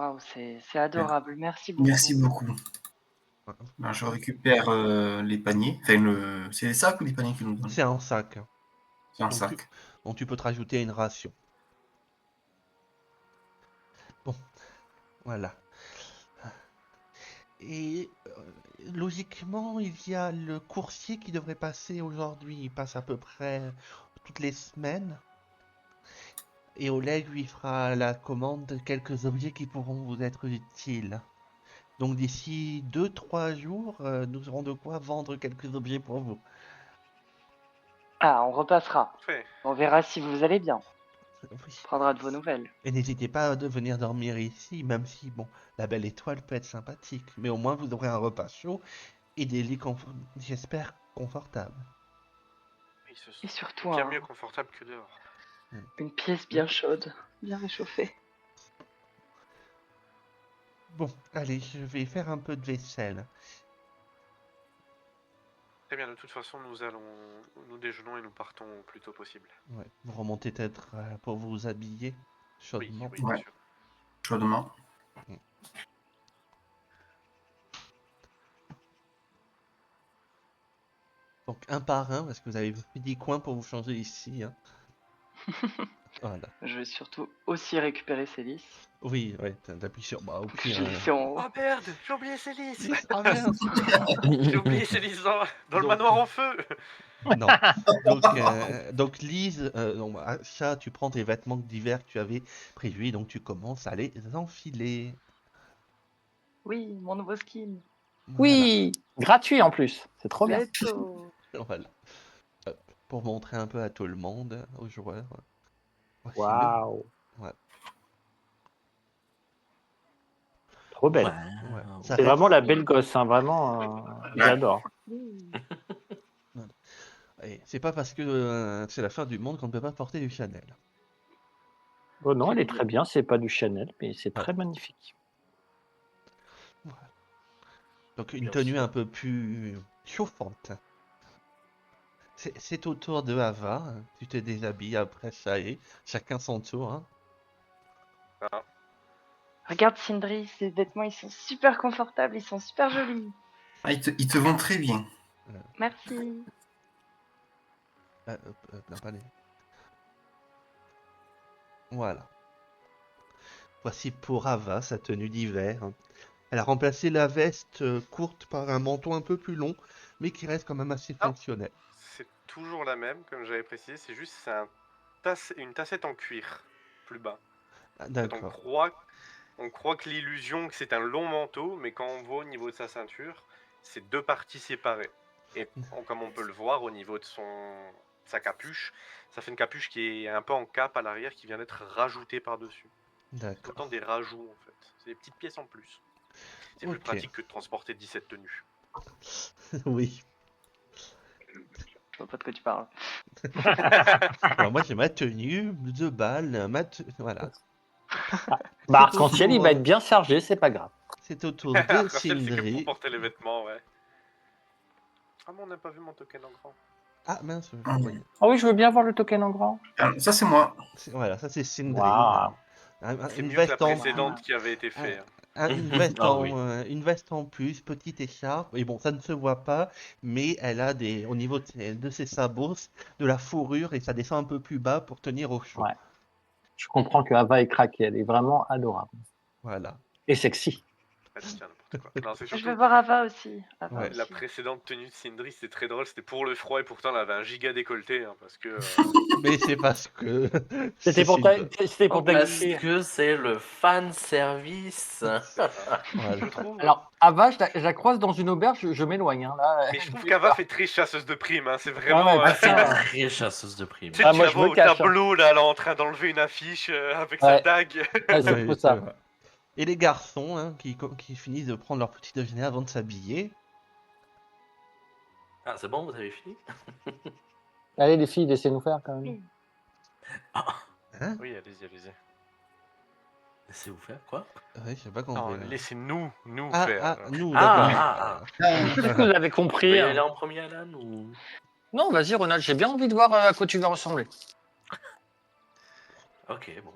Waouh, c'est adorable. Merci Merci beaucoup. beaucoup. Ouais. Ben, je récupère les paniers. Enfin, c'est des sacs ou des paniers qu'ils nous donnent? C'est un sac. C'est un Donc sac. tu peux te rajouter une ration. Bon, voilà. Et logiquement, il y a le coursier qui devrait passer aujourd'hui. Il passe à peu près toutes les semaines. Et Oleg lui fera la commande de quelques objets qui pourront vous être utiles. Donc d'ici 2-3 jours, nous aurons de quoi vendre quelques objets pour vous. Ah, on repassera. Parfait. On verra si vous allez bien. Oui. On prendra de vos nouvelles. Et n'hésitez pas à venir dormir ici, même si, bon, la belle étoile peut être sympathique. Mais au moins, vous aurez un repas chaud et des lits, j'espère, confortables. Oui, ce Et sont surtout bien mieux confortable que dehors. une pièce bien chaude, bien réchauffée. Bon, allez, je vais faire un peu de vaisselle. Très bien, de toute façon, nous déjeunons et nous partons le plus tôt possible. Ouais, vous remontez peut-être pour vous habiller Oui, chaudement. oui, bien Ouais. sûr. Chaudement. Donc un par un, parce que vous avez fait 10 coins pour vous changer ici. Hein. Voilà. Je vais surtout aussi récupérer Célis. Oui, ouais, t'appuies sur... Bah, au pire... Je l'ai laissé en haut. Oh merde, j'ai oublié Célis. Ah mince. J'ai oublié Célis dans le Donc- manoir en feu. Non. Donc Lise, donc, ça, tu prends tes vêtements d'hiver que tu avais prévus, donc tu commences à les enfiler. Oui, mon nouveau skin. Oui, gratuit en plus. C'est trop bien. Let's go. Voilà. Hop, pour montrer un peu à tout le monde, aux joueurs. Voici Waouh. Ouais. Trop belle. Ouais. Ça C'est fait- vraiment la belle gosse, hein, vraiment. J'adore. Et c'est pas parce que c'est la fin du monde qu'on ne peut pas porter du Chanel. Oh non, elle est très bien. C'est pas du Chanel, mais c'est très magnifique. Voilà. Donc une Bien tenue sûr. un peu plus chauffante. C'est au tour de Ava. Hein. Tu te déshabilles après ça et chacun son tour. Hein. Regarde Sindri, ses vêtements ils sont super confortables, ils sont super jolis. Ah, ils te vont très bien. Merci. Non, pas les- Voilà. Voici pour Ava sa tenue d'hiver. Hein. Elle a remplacé la veste courte par un manteau un peu plus long, mais qui reste quand même assez Ah. fonctionnel. C'est toujours la même, comme j'avais précisé. C'est juste une tassette en cuir plus bas. Ah, On d'accord. croit que l'illusion que c'est un long manteau, mais quand on voit au niveau de sa ceinture, c'est deux parties séparées. Et comme on peut le voir au niveau de sa capuche, ça fait une capuche qui est un peu en cape à l'arrière qui vient d'être rajoutée par-dessus. C'est D'accord. autant des rajouts en fait. C'est des petites pièces en plus. C'est plus Ok. pratique que de transporter 17 tenues. Oui. Je vois pas de quoi tu parles. Alors moi j'ai ma tenue de bal, voilà. Bah, Arc-en-Ciel, il va être bien chargé, c'est pas grave. C'est au tour de Arc-en-ciel, c'est que pour Sindri. porter les vêtements, ouais. Ah mais on n'a pas vu mon token en grand. Ah mince, je Ah. croyais. Ah oui, je veux bien voir le token en grand. Ça, c'est moi. Voilà, ça c'est Sindri. Waouh. C'est Une mieux que la veste en précédente qui avait été faite. une veste en plus, petite écharpe. Et bon, ça ne se voit pas, mais elle a au niveau de ses sabots, de la fourrure et ça descend un peu plus bas pour tenir au chaud. Ouais. Je comprends que Ava est craquée. Elle est vraiment adorable. Voilà. Et sexy. Ah, tiens, n'importe quoi. Non, c'est Je surtout vais voir Ava aussi. Ava Ouais. aussi. la précédente tenue de Sindri, c'était très drôle. C'était pour le froid et pourtant elle avait un giga décolleté. Hein, parce que. Mais c'est parce que. C'était pour ta Parce gueule. que c'est le fan service. Voilà. Je trouve. Alors, Ava, je la croise dans une auberge, je m'éloigne. Hein, là. Mais je trouve qu'Ava fait très chasseuse de primes. Hein, c'est vraiment. Ah ouais, C'est ça- très chasseuse de primes. Tu sais, Ah, tu moi, la je vois me au cache, tableau, là, elle est en train d'enlever une affiche avec Ouais. sa dague. Ouais, c'est Oui, pour c'est ça. vrai. Et les garçons hein, qui finissent de prendre leur petit déjeuner avant de s'habiller. Ah, c'est bon, vous avez fini? Allez, les filles, laissez-nous faire quand même. Hein? Oui, allez-y. Laissez-vous faire, quoi? Ouais, je sais pas Non, compris. là. laissez-nous Ah, faire. nous, Ah, d'accord. Est-ce que vous l'avez Vous compris voulez hein. aller en premier, Alan, ou... Non, vas-y, Ronald, j'ai bien envie de voir à quoi tu vas ressembler. Ok, bon.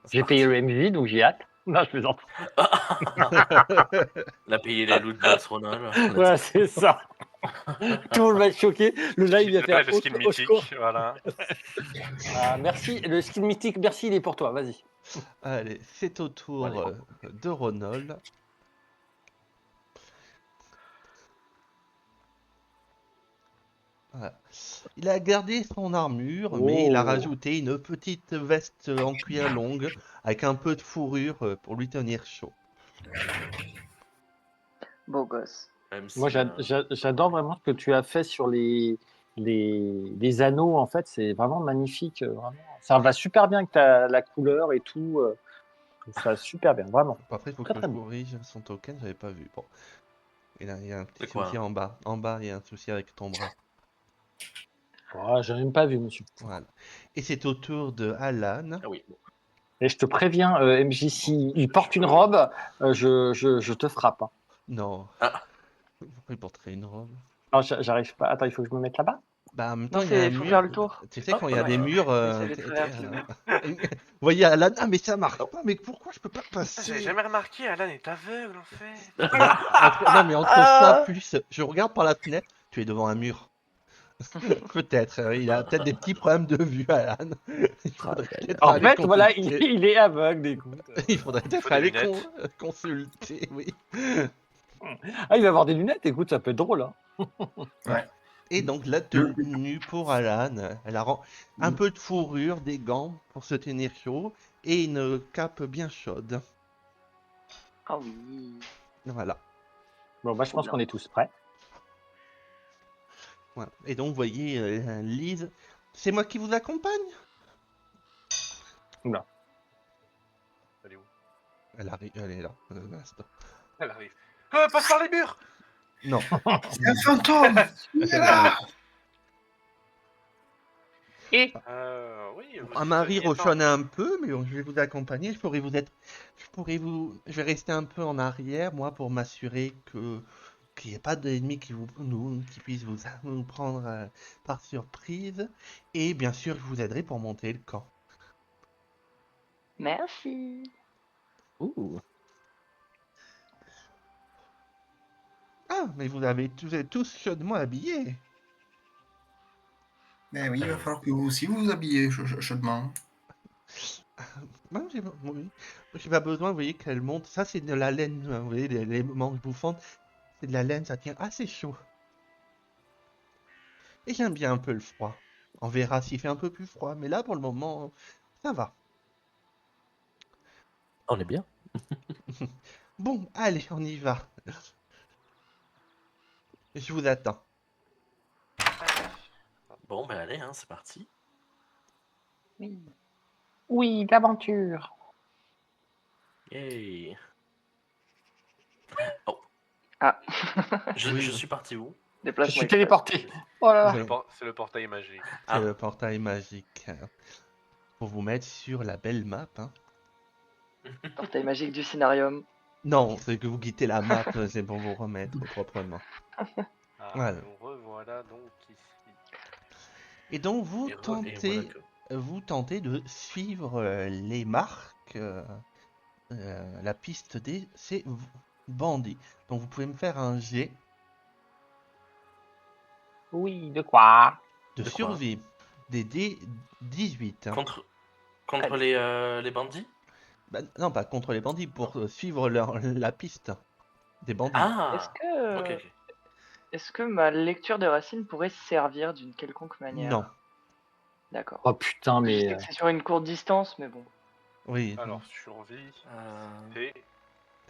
C'est J'ai parti. payé le MJ, donc j'ai hâte. Non, je plaisante. On a payé les loot box Ronald. Ouais, c'est ça. Tout le monde va être choqué. Le live, il va faire Le skin au secours. mythique, voilà. Ah, merci. Le skin mythique, merci, il est pour toi. Vas-y. Allez, c'est au tour Allez. de Ronald. Voilà. Il a gardé son armure, mais il a Oh. rajouté une petite veste en cuir longue avec un peu de fourrure pour lui tenir chaud. Beau gosse. Même si, Moi, j'adore vraiment ce que tu as fait sur les anneaux. En fait, c'est vraiment magnifique. Vraiment. Ça va super bien avec la couleur et tout. Je trouve ça super bien, vraiment. Bon, après, il faut Très, que très je beau. corrige son token, j'avais pas vu. Bon. Et là, il y a un petit C'est quoi, souci en bas. En bas, il y a un souci avec ton bras. Oh, j'ai même pas vu, monsieur. Voilà. Et c'est au tour de Alan. Ah oui. Bon. Et je te préviens, MJ, s'il porte une robe, je te frappe. Hein. Non. Ah. Pourquoi il porterait une robe? Non, j'arrive pas. Attends, il faut que je me mette là-bas. Bah, en même Non, temps, il y a un il faut mur. faire le tour. Tu sais, Hop quand il y a là. des murs. Essaye de traverser le mur. Vous voyez Alan, ah, mais ça marche pas, mais pourquoi je peux pas J'avais passer? jamais remarqué, Alan est aveugle en fait. Non, mais entre Ah. ça, plus je regarde par la fenêtre, tu es devant un mur. Peut-être, il a peut-être des petits problèmes de vue, Alan. Il faudrait peut-être En aller fait, voilà, consulter. il est aveugle, écoute. Il faudrait peut-être des aller lunettes. consulter, oui. Ah, il va avoir des lunettes, écoute, ça peut être drôle. Hein. Et donc la tenue pour Alan, elle a un peu de fourrure, des gants pour se tenir chaud et une cape bien chaude. Ah oui. Voilà. Bon, bah, je Trop pense bien. qu'on est tous prêts. Voilà. Et donc vous voyez Lise, c'est moi qui vous accompagne. Oula. Elle est où? Elle est là. Un instant. Elle arrive. Passe par les murs. Non. C'est un fantôme. Il est là. Oui. Marie rochonne un peu, mais bon, je vais vous accompagner. Je vais rester un peu en arrière, moi, pour m'assurer qu'il n'y ait pas d'ennemis qui puissent vous prendre par surprise. Et bien sûr, je vous aiderai pour monter le camp. Merci. Ouh. Ah, mais vous êtes tous chaudement habillés. Ben oui, il va falloir que vous aussi vous habillez chaudement. Non, oui. J'ai pas besoin, vous voyez qu'elle monte. Ça, c'est de la laine, vous voyez, les manches bouffantes. C'est de la laine, ça tient assez chaud. Et j'aime bien un peu le froid. On verra s'il fait un peu plus froid, mais là, pour le moment, ça va. On est bien. Bon, allez, on y va. Je vous attends. Bon, ben allez, hein, c'est parti. Oui. Oui, l'aventure. Yay. Ah. Je suis parti où? Je Déplacement suis express. téléporté. Oh là là. Oui, C'est le portail magique. c'est Ah. le portail magique. Pour vous mettre sur la belle map. Hein. Portail magique du scénarium. Non, c'est que vous quittez la map, c'est pour vous remettre proprement. Voilà. Nous revoilà donc ici. Et donc, vous Et voilà que- vous tentez de suivre les marques, la piste ces bandits. Donc, vous pouvez me faire un jet Oui, de quoi? de De quoi survie. Des D18. Hein. Contre les bandits? Bah, non, pas contre les bandits, pour suivre la piste des bandits. Ah. Est-ce Ok. que ma lecture de Racine pourrait servir d'une quelconque manière? Non. D'accord. Oh putain, Je mais. sais que c'est sur une courte distance, mais bon. Oui. Alors, survie, Euh, et...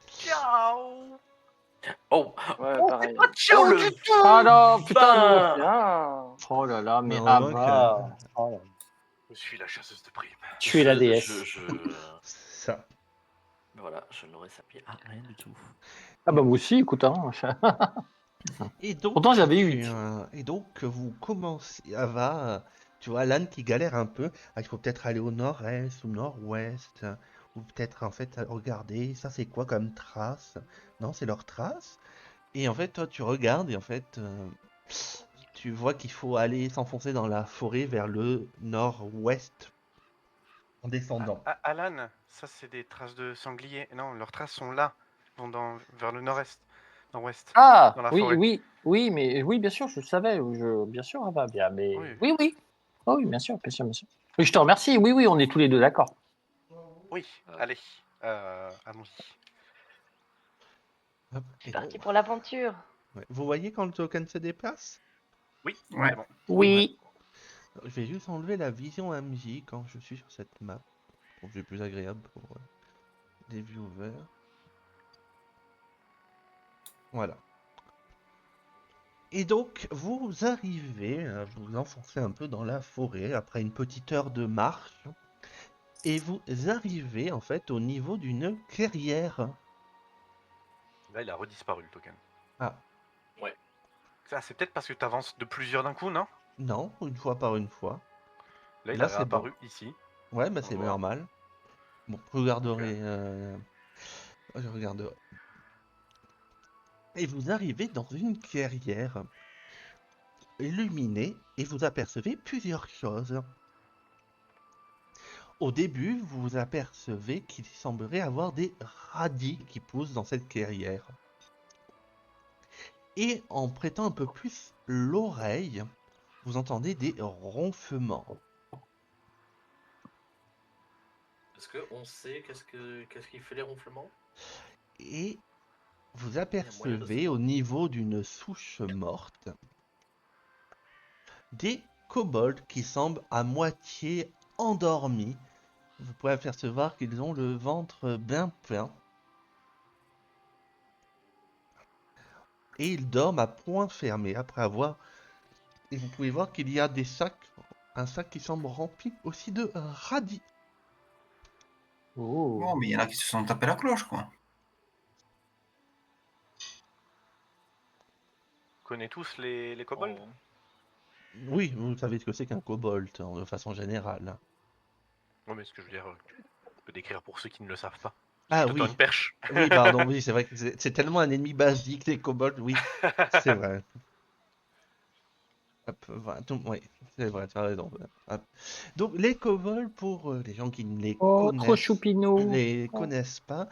Ciao. Oh. Ouais, pareil. Oh le Ah non, putain. putain. Bien. Oh là là, mais Non, ah donc, bah. Oh là là. Je suis la chasseuse de primes. Tu es la déesse. Ça. Voilà, je l'aurais sapé. Ah, rien du tout. Ah bah moi aussi, écoute. Hein. Et donc, Pourtant, j'avais 8. Et donc, vous commencez tu vois, Alan qui galère un peu. Ah, il faut peut-être aller au nord-est ou nord-ouest. Ou peut-être, en fait, regarder, ça c'est quoi comme trace? Non, c'est leur trace. Et en fait, toi, tu regardes et en fait, tu vois qu'il faut aller s'enfoncer dans la forêt vers le nord-ouest en descendant. Alan, Ça, c'est des traces de sanglier. Non, leurs traces sont là. Ils vont vers le nord-est. Nord-ouest. Ah, Dans la oui, forêt. oui, oui, mais oui, bien sûr, je le savais. Bien sûr, Ava, bien, mais Oui. oui, oui. Oh, oui, bien sûr, bien sûr, bien sûr. Oui, je te remercie. Oui, oui, on est tous les deux d'accord. Oui, allez. Allons-y. Hop, C'est et parti donc, pour l'aventure. ouais. Vous voyez quand le token se déplace? Oui, Ouais. c'est bon. Oui. Je vais juste enlever la vision MJ quand je suis sur cette map. Donc c'est plus agréable pour les viewers. Voilà. Et donc, vous arrivez, vous vous enfoncez un peu dans la forêt après une petite heure de marche. Et vous arrivez en fait au niveau d'une clairière. Là, il a redisparu le token. Ah, Ça, c'est peut-être parce que tu avances de plusieurs d'un coup, non? non, une fois par une fois. Là, il Là, a c'est bon. réapparu ici. Ouais, bah On c'est voit. normal. Bon, je regarderai. Je regarderai. Et vous arrivez dans une clairière illuminée et vous apercevez plusieurs choses. Au début, vous apercevez qu'il semblerait avoir des radis qui poussent dans cette clairière. Et en prêtant un peu plus l'oreille, vous entendez des ronflements. Est-ce qu'on sait qu'est-ce qui fait les ronflements? Et vous Il y a moyen de apercevez savoir. au niveau d'une souche morte des kobolds qui semblent à moitié endormis. Vous pouvez apercevoir qu'ils ont le ventre bien plein. Et ils dorment à point fermé après avoir... Et vous pouvez voir qu'il y a des sacs, un sac qui semble rempli aussi de radis. Oh. Bon, mais il y en a qui se sont tapés la cloche, quoi. Vous connaissez tous les kobolds? Oh. Oui, vous savez ce que c'est qu'un kobold de façon générale. Non, mais ce que je veux dire, tu peux décrire pour ceux qui ne le savent pas. Ah Toi, t'as oui, une perche. oui, pardon, oui, c'est vrai que c'est tellement un ennemi basique, les kobolds, oui, c'est vrai. Hop, voilà, oui, c'est vrai, tu as raison. Hop. Donc, les kobolds, pour les gens qui ne Oh, trop choupinou. les connaissent pas,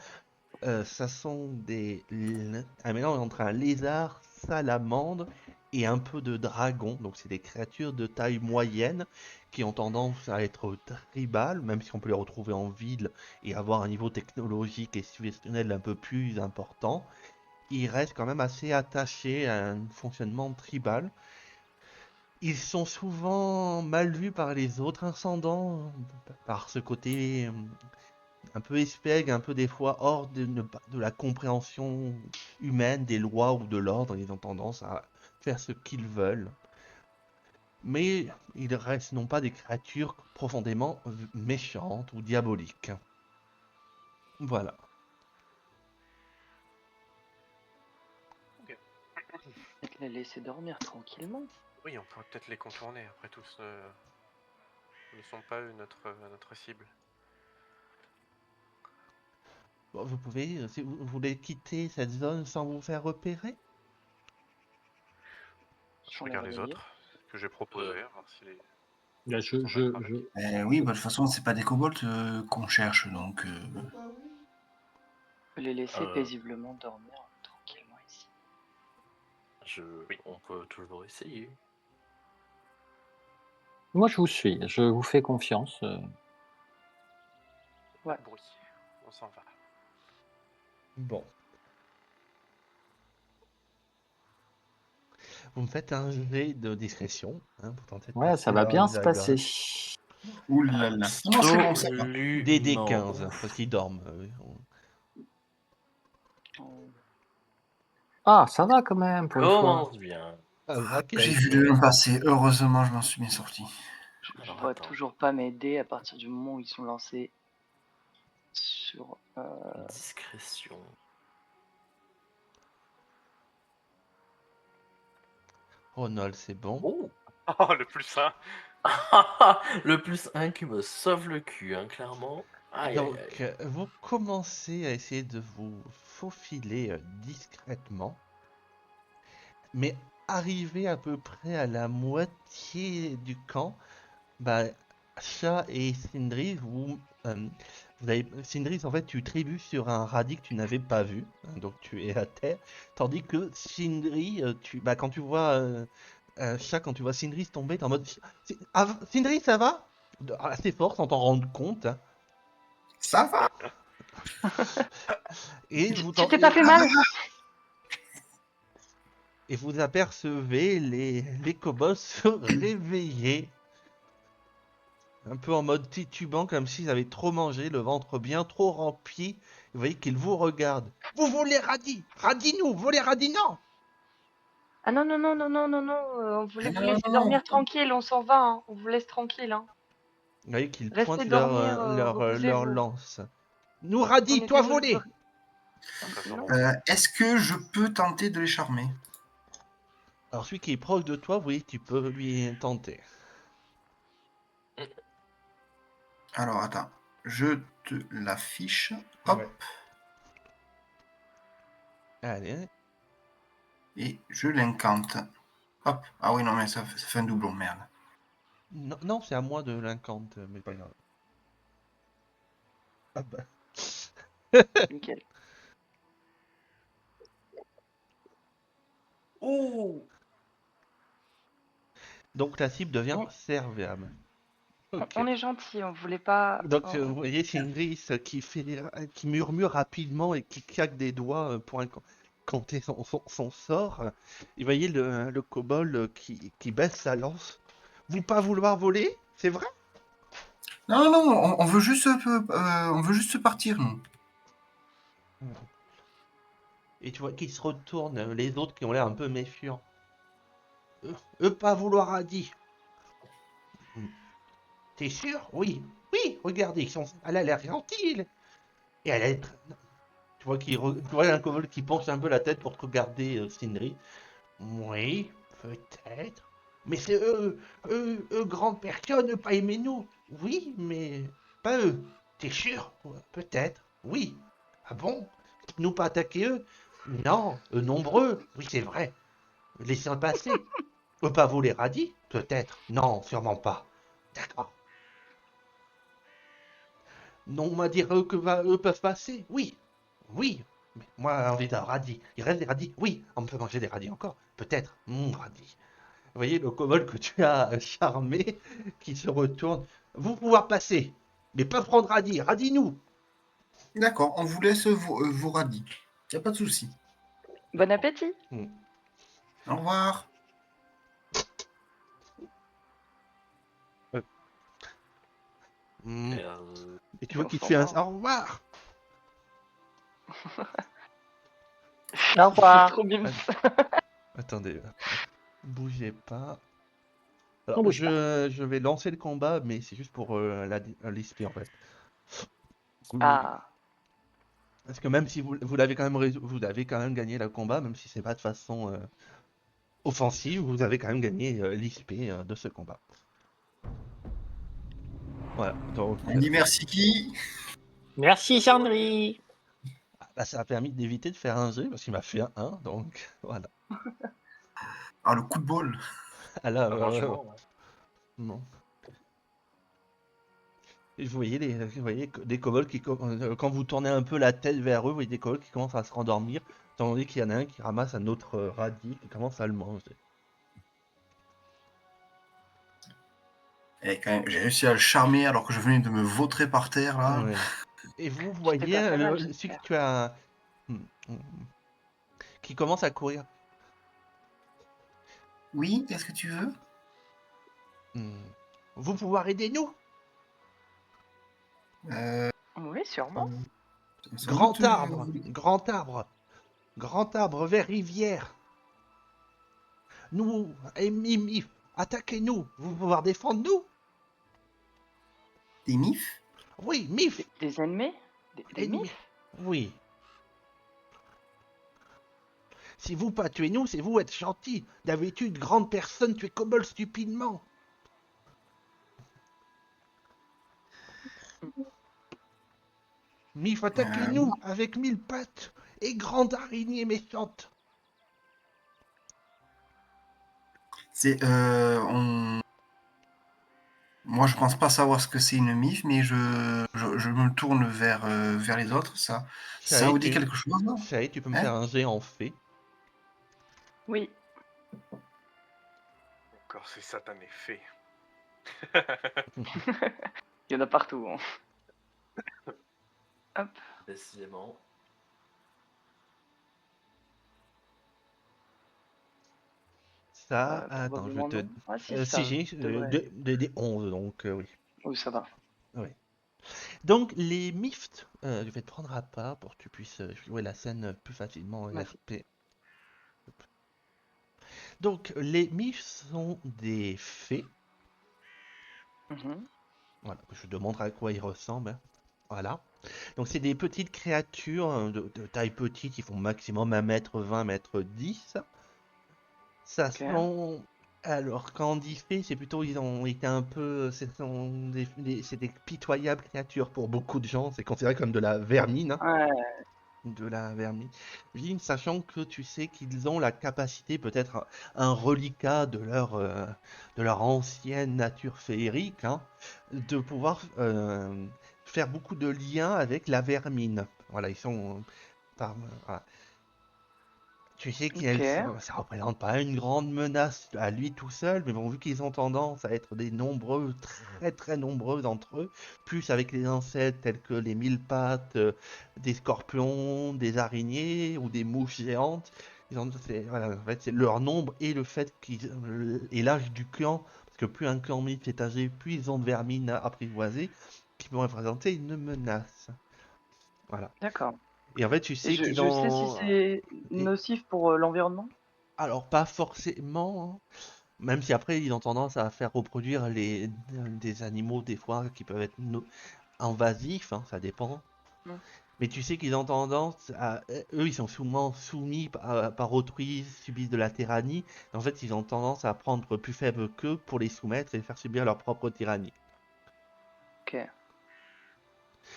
ça sont un mélange entre un lézard, salamandre et un peu de dragon. Donc, c'est des créatures de taille moyenne qui ont tendance à être tribales, même si on peut les retrouver en ville et avoir un niveau technologique et civilisationnel un peu plus important. Ils restent quand même assez attachés à un fonctionnement tribal. Ils sont souvent mal vus par les autres ascendants, par ce côté un peu espiègle, un peu des fois hors de la compréhension humaine des lois ou de l'ordre. Ils ont tendance à faire ce qu'ils veulent. Mais ils restent non pas des créatures profondément méchantes ou diaboliques. Voilà. Peut-être les laisser dormir tranquillement. Oui, on pourrait peut-être les contourner. Après tout, ce ne sont pas eux notre cible. Bon, vous pouvez, si vous voulez quitter cette zone sans vous faire repérer. Je Sans les regarde les réveiller. autres que j'ai proposé, voir si les... Là, s'en mettre avec. Oui, bah, de toute façon, c'est pas des kobolds qu'on cherche, donc... On peut les laisser Euh. paisiblement dormir tranquillement ici. On peut toujours essayer. Moi, je vous suis. Je vous fais confiance. Pas de bruit. On s'en va. Bon. Vous me faites un jet de discrétion, hein, pour tenter de Ouais, ça passer va dans bien les se passer. agaces. Ouh là là. Non, c'est bon, ça va. Des Absolument. D15, parce qu'ils dorment. On- Ah, ça va quand même pour une fois. Commence bien. Ah, va, J'ai vu le 1 passer. Heureusement, je m'en suis bien sorti. Je Alors, vois attends. toujours pas mes dés à partir du moment où ils sont lancés sur. Discrétion. Ronald, c'est bon. Oh. Oh, le plus sain. Le plus 1 qui me sauve le cul, hein, clairement. Aïe, aïe, aïe. Donc, vous commencez à essayer de vous faufiler discrètement, mais arrivé à peu près à la moitié du camp, bah, Chat et Sindri, vous Sindris, en fait, tu trébuches sur un radis que tu n'avais pas vu, hein, donc tu es à terre. Tandis que Sindri, quand tu vois Chat, quand tu vois Sindri tomber, t'es en mode Sindri, ça va? Assez fort, sans t'en rendre compte, hein. Ça va? Et Tu t'es pas fait mal? et vous apercevez les kobolds se réveiller. Un peu en mode titubant, comme s'ils avaient trop mangé, le ventre bien trop rempli. Vous voyez qu'ils vous regardent. Vous voulez radis? Radis-nous! Vous voulez radis? Non! Ah non, non, non, non, non, non, non, on voulait vous Non, laisser non, dormir non. tranquille, on s'en va, hein. On vous laisse tranquille, hein. Vous voyez qu'ils Restez pointent dormir, leur reposez-vous. lance. Nous, On radis, est toi désolé. volé! Ça serait Non. sûrement- Est-ce que je peux tenter de les charmer? Alors, celui qui est proche de toi, oui, tu peux lui tenter. Alors, attends. Je te l'affiche. Hop. Ouais. Allez. Et je l'incante. Hop. Ah oui, non, mais ça fait un doublon, merde. Non, non, c'est à moi de l'incante, mais pas grave. Ah bah. Nickel. Oh! Donc, la cible devient Ouais. serviable. Ok. On est gentil, on voulait pas. Donc, vous voyez Sindris qui murmure rapidement et qui claque des doigts pour compter son sort. Et vous voyez le kobold qui baisse sa lance. Vous pas vouloir voler? C'est vrai? Non, non, on veut juste, on veut juste partir, nous. Et tu vois qu'ils se retournent, les autres qui ont l'air un peu méfiants. Eux pas vouloir a dit. T'es sûr? Oui. Oui, regardez, elle a l'air gentille. Et elle est... Tu vois, tu vois un kobold qui penche un peu la tête pour te regarder, Sindri. Oui, peut-être. Mais c'est eux, grandes personnes, pas aimer nous. Oui, mais pas eux. T'es sûr? Peut-être. Oui. Ah bon? Nous pas attaquer eux? Non, eux nombreux. Oui, c'est vrai. Laissez passer. Eux pas voler radis? Peut-être. Non, sûrement pas. D'accord. Non, on m'a dit eux peuvent passer? Oui. Oui. Mais moi, j'ai envie d'un radis. Il reste des radis? Oui. On peut manger des radis encore? Peut-être. Radis. Vous voyez le kobold que tu as charmé qui se retourne. Vous pouvoir passer, mais pas prendre radis. Radis-nous. D'accord, on vous laisse vos radis. Y a pas de souci. Bon appétit. Au revoir. Et, Et tu vois On qu'il te s'en fait un va. au revoir. Au revoir. C'est trop bims. Attendez, bougez pas. On Alors, bouge pas. je vais lancer le combat, mais c'est juste pour l'ISP en fait. Ah, Parce que même si vous l'avez quand même vous avez quand même gagné le combat, même si c'est pas de façon offensive, vous avez quand même gagné l'ISP de ce combat. Voilà. Donc On dit merci qui? Merci, Sandri. bah, ça a permis d'éviter de faire un jeu parce qu'il m'a fait un 1, donc voilà. Ah, le coup de bol. Ah là, Franchement, ouais. non. Et vous voyez des kobolds qui, quand vous tournez un peu la tête vers eux, vous voyez des kobolds qui commencent à se rendormir, tandis qu'il y en a un qui ramasse un autre radis qui commence à le manger. Et quand même, j'ai réussi à le charmer alors que je venais de me vautrer par terre là. Ouais. Et vous tu t'es voyez pas fait mal, celui que j'espère. tu as qui commence à courir. Oui, qu'est-ce que tu veux? Vous pouvoir aider nous? Oui, sûrement. sans doute, Grand arbre vers rivière. Nous, Mif, attaquez-nous. Vous pouvoir défendre nous? Des mifs? Oui, Mif. Des ennemis? Des Ennemis. mifs? Oui. Si vous pas tuez nous, c'est vous être gentil. D'habitude, grande personne tuer kobold stupidement. Mif, attaquez-nous avec 1000 pattes et grande araignée méchante. C'est mon moi, je pense pas savoir ce que c'est une mif, mais je me tourne vers les autres. Ça Shae, vous dit quelque chose, là? Shae, tu peux me Hein? faire un jet en fée. Oui. Encore ces satanés fées. Il y en a partout. Hein. Hop. Décidément. Ça, attends, je vais Probablement te... non. Ah si, si, ça j'ai devrait. des 11, donc oui. Oui, ça va. Donc, les MIFT, je vais te prendre à part pour que tu puisses jouer la scène plus facilement en Merci. RP. Donc, les MIFT sont des fées. Mhm. Voilà, je te montre à quoi ils ressemblent. Hein. Voilà. Donc, c'est des petites créatures de taille petite, ils font maximum 1 m 20, 1 m 10. Ça Ok. sont. Alors, quand on dit fées, c'est plutôt, ils ont été un peu. C'est des pitoyables créatures pour beaucoup de gens. C'est considéré comme de la vermine. Hein. Ouais. De la vermine, sachant que tu sais qu'ils ont la capacité, peut-être un reliquat de leur ancienne nature féerique, hein, de pouvoir faire beaucoup de liens avec la vermine. Voilà, ils sont voilà. Tu sais Ok. ça représente pas une grande menace à lui tout seul, mais bon, vu qu'ils ont tendance à être des nombreux, très très nombreux d'entre eux, plus avec les insectes tels que les mille pattes, des scorpions, des araignées ou des mouches géantes, voilà, en fait, c'est leur nombre et le fait et l'âge du clan, parce que plus un clan mythe est âgé, plus ils ont de vermines à apprivoiser, qui pourraient représenter une menace. Voilà. D'accord. Et en fait, tu sais qu'ils Je sais si ont. c'est et- nocif pour l'environnement. Alors, pas forcément, hein. Même si après, ils ont tendance à faire reproduire des animaux, des fois, qui peuvent être invasifs, hein, ça dépend. Mm. Mais tu sais qu'ils ont tendance à. Eux, ils sont souvent soumis par autrui, subissent de la tyrannie. En fait, ils ont tendance à prendre plus faible qu'eux pour les soumettre et faire subir leur propre tyrannie. Ok.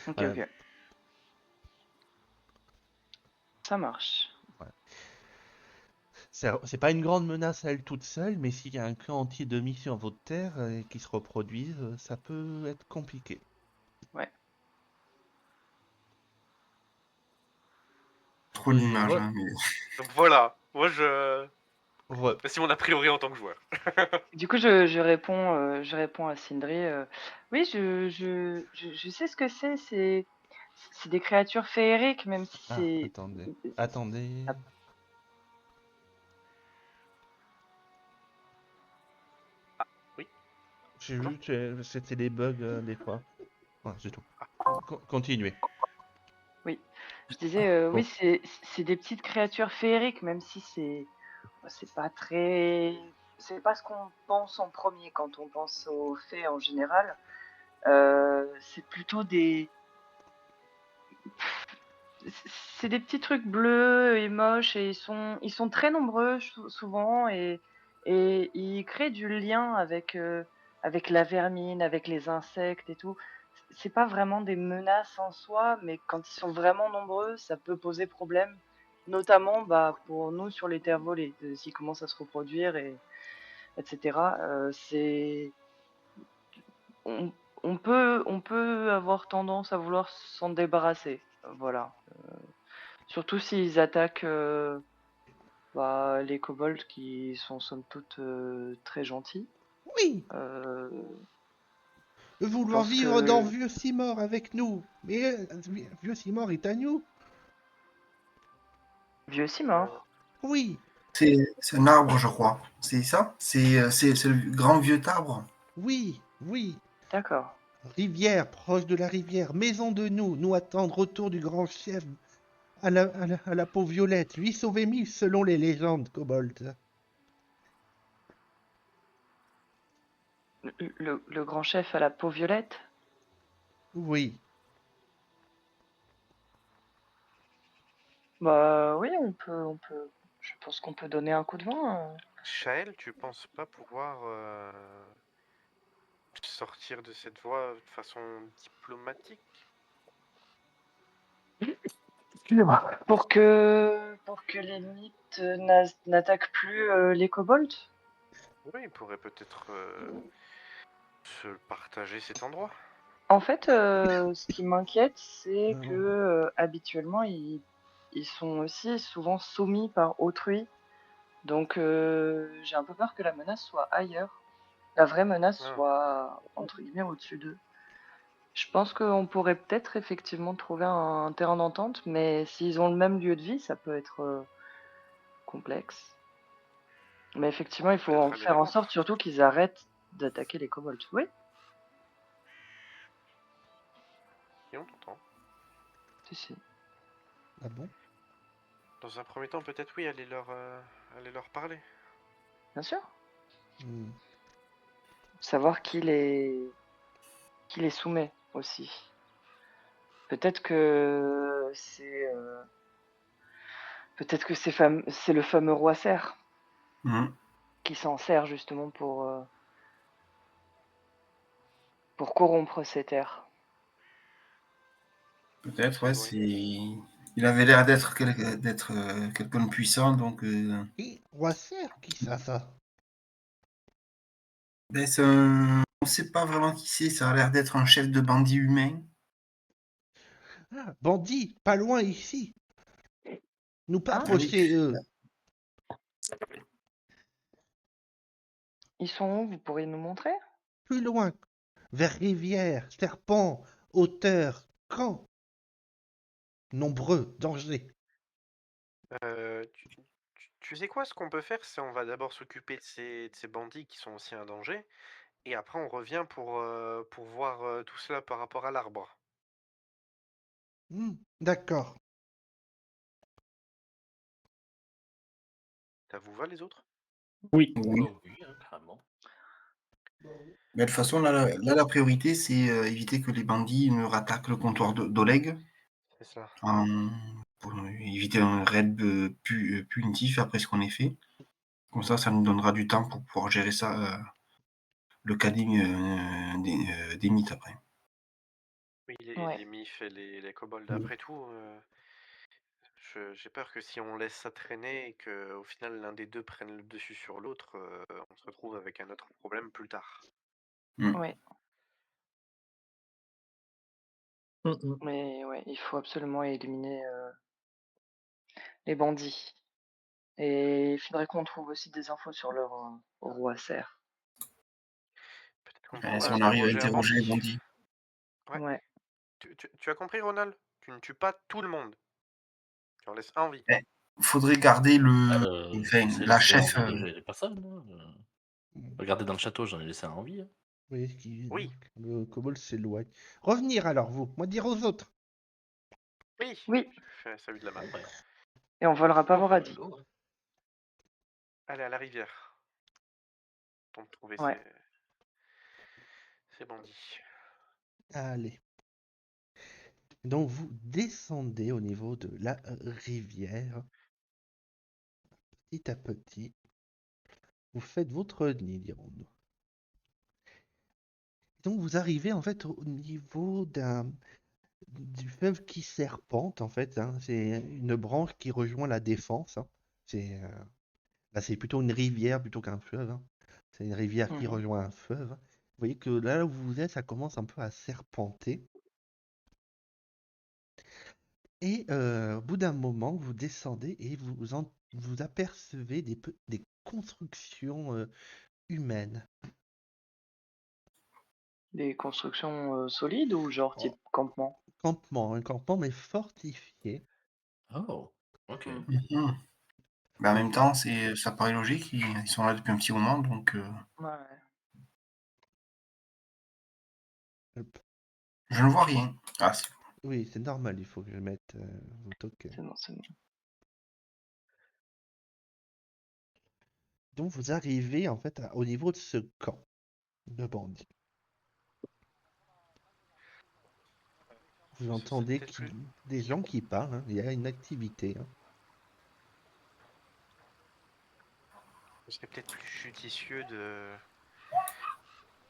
Ok, Euh, ok. Ça marche. ouais. C'est pas une grande menace à elle toute seule, mais s'il y a un clan entier de mis sur votre terre et qui se reproduisent, ça peut être compliqué. Ouais. Trop d'image, hein, mais... Donc voilà, moi je. Ouais. C'est mon a priori en tant que joueur. Du coup, je réponds à Sindri. Oui, je sais ce que c'est. C'est des créatures féeriques, même si Ah, c'est. attendez. Ah, Oui. J'ai vu que c'était des bugs des fois. Ouais, c'est tout. Continuez. oui. Je disais, oui, Bon. c'est des petites créatures féeriques, même si c'est pas très. C'est pas ce qu'on pense en premier quand on pense aux fées en général. C'est plutôt des. C'est des petits trucs bleus et moches et ils sont très nombreux souvent et ils créent du lien avec la vermine, avec les insectes et tout. C'est pas vraiment des menaces en soi, mais quand ils sont vraiment nombreux, ça peut poser problème, notamment bah, pour nous sur les terres volées, s'ils commencent à se reproduire etc. On, on peut avoir tendance à vouloir s'en débarrasser. Voilà. Surtout s'ils attaquent les kobolds qui sont somme toute très gentils. Oui, Euh, je vouloir pense vivre dans que Vieux Simor avec nous. Mais Vieux Simor est à nous. vieux aussi mort. Oui, C'est un arbre, je crois. C'est ça? C'est le grand vieux arbre? oui, oui. D'accord. Rivière, proche de la rivière, maison de nous, nous attendre retour du grand chef à la peau violette, lui sauver mille selon les légendes, Kobold. Le grand chef à la peau violette. Oui, Bah oui, je pense qu'on peut donner un coup de vent. Shael, tu penses pas pouvoir sortir de cette voie de façon diplomatique? Excusez-moi. Pour que les mythes n'attaquent plus les kobolds. Oui, il pourrait peut-être Se partager cet endroit. En fait, ce qui m'inquiète, c'est Non. que habituellement, ils sont aussi souvent soumis par autrui. Donc, j'ai un peu peur que la menace soit ailleurs. La vraie menace Ah. soit, entre guillemets, au-dessus d'eux. Je pense qu'on pourrait peut-être effectivement trouver un terrain d'entente, mais s'ils ont le même lieu de vie, ça peut être complexe. Mais effectivement, il faut Peut-être en aller faire les en voir. sorte surtout qu'ils arrêtent d'attaquer les kobolds. Oui, Et on t'entend. si. Ah bon? Dans un premier temps, peut-être oui, aller leur parler. Bien sûr. Hmm. Savoir qui les soumet aussi. Peut-être que c'est le fameux roi cerf Mhm. qui s'en sert justement pour corrompre ces terres. Peut-être, C'est ouais. loin. Il avait l'air d'être quelqu'un de puissant, donc Et Roisser, qui ça? ben, on sait pas vraiment qui c'est. Ça a l'air d'être un chef de bandit humain. Ah, bandit, pas loin ici. Nous pas Ah, Ah oui. approcher eux. ils sont où? Vous pourriez nous montrer? Plus loin, vers rivière, serpent, hauteur, camp. Nombreux, danger. Tu sais quoi, ce qu'on peut faire, c'est on va d'abord s'occuper de ces bandits qui sont aussi un danger, et après on revient pour voir tout cela par rapport à l'arbre. D'accord. Ça vous va les autres? Oui. Oui. Oh oui, hein, carrément. Mais de toute façon, la priorité, c'est éviter que les bandits ne rattaquent le comptoir d'Oleg. C'est ça. Pour éviter un raid punitif après ce qu'on ait fait. Comme ça nous donnera du temps pour pouvoir gérer ça, le cadding des mythes après. Oui, Ouais. les mifs et les kobolds, après tout, j'ai peur que si on laisse ça traîner et qu'au final l'un des deux prenne le dessus sur l'autre, on se retrouve avec un autre problème plus tard. Ouais. Mais ouais, il faut absolument éliminer les bandits. Et il faudrait qu'on trouve aussi des infos sur leur roi cerf. Peut-être qu'on Si pourrait on arrive à interroger un interroger les bandit. bandits. Ouais. Ouais. Tu as compris, Ronald? Tu ne tues pas tout le monde. Tu en laisses un en vie. Eh, faudrait garder C'est la laisser en chef. vie les personnes. Hein. Regardez dans le château, j'en ai laissé un en vie. Hein. Oui, Oui, le kobold s'éloigne. Revenir alors, vous. Moi dire aux autres. oui. Oui, Tu fais salut de la main. Bon, ben, et on volera pas bon, vos ben, radis. go, hein. Allez à la rivière. Pour trouver Ouais. ces bandits. Allez. Donc vous descendez au niveau de la rivière. Petit à petit. Vous faites votre nid, dirons-nous. Donc vous arrivez en fait au niveau du fleuve qui serpente en fait. Hein. C'est une branche qui rejoint la Défense. Hein. Là c'est plutôt une rivière plutôt qu'un fleuve. Hein. C'est une rivière qui Mhm. rejoint un fleuve. Vous voyez que là où vous êtes, ça commence un peu à serpenter. Et au bout d'un moment, vous descendez et vous apercevez des constructions humaines. Des constructions solides ou genre Oh, type campement? un campement mais fortifié. Oh, ok. Hmm. Mhm. Mais en Et même temps, ça paraît logique. Ils sont là depuis un petit moment, donc Ouais. hop. je ne vois rien. Ah, c'est Oui, c'est normal, il faut que je mette vos tokens. C'est bon, c'est bon. Donc vous arrivez en fait au niveau de ce camp de bandits. Vous Ce serait entendez peut-être plus. des gens qui parlent, hein. Il y a une activité. Hein. Ce serait peut-être plus judicieux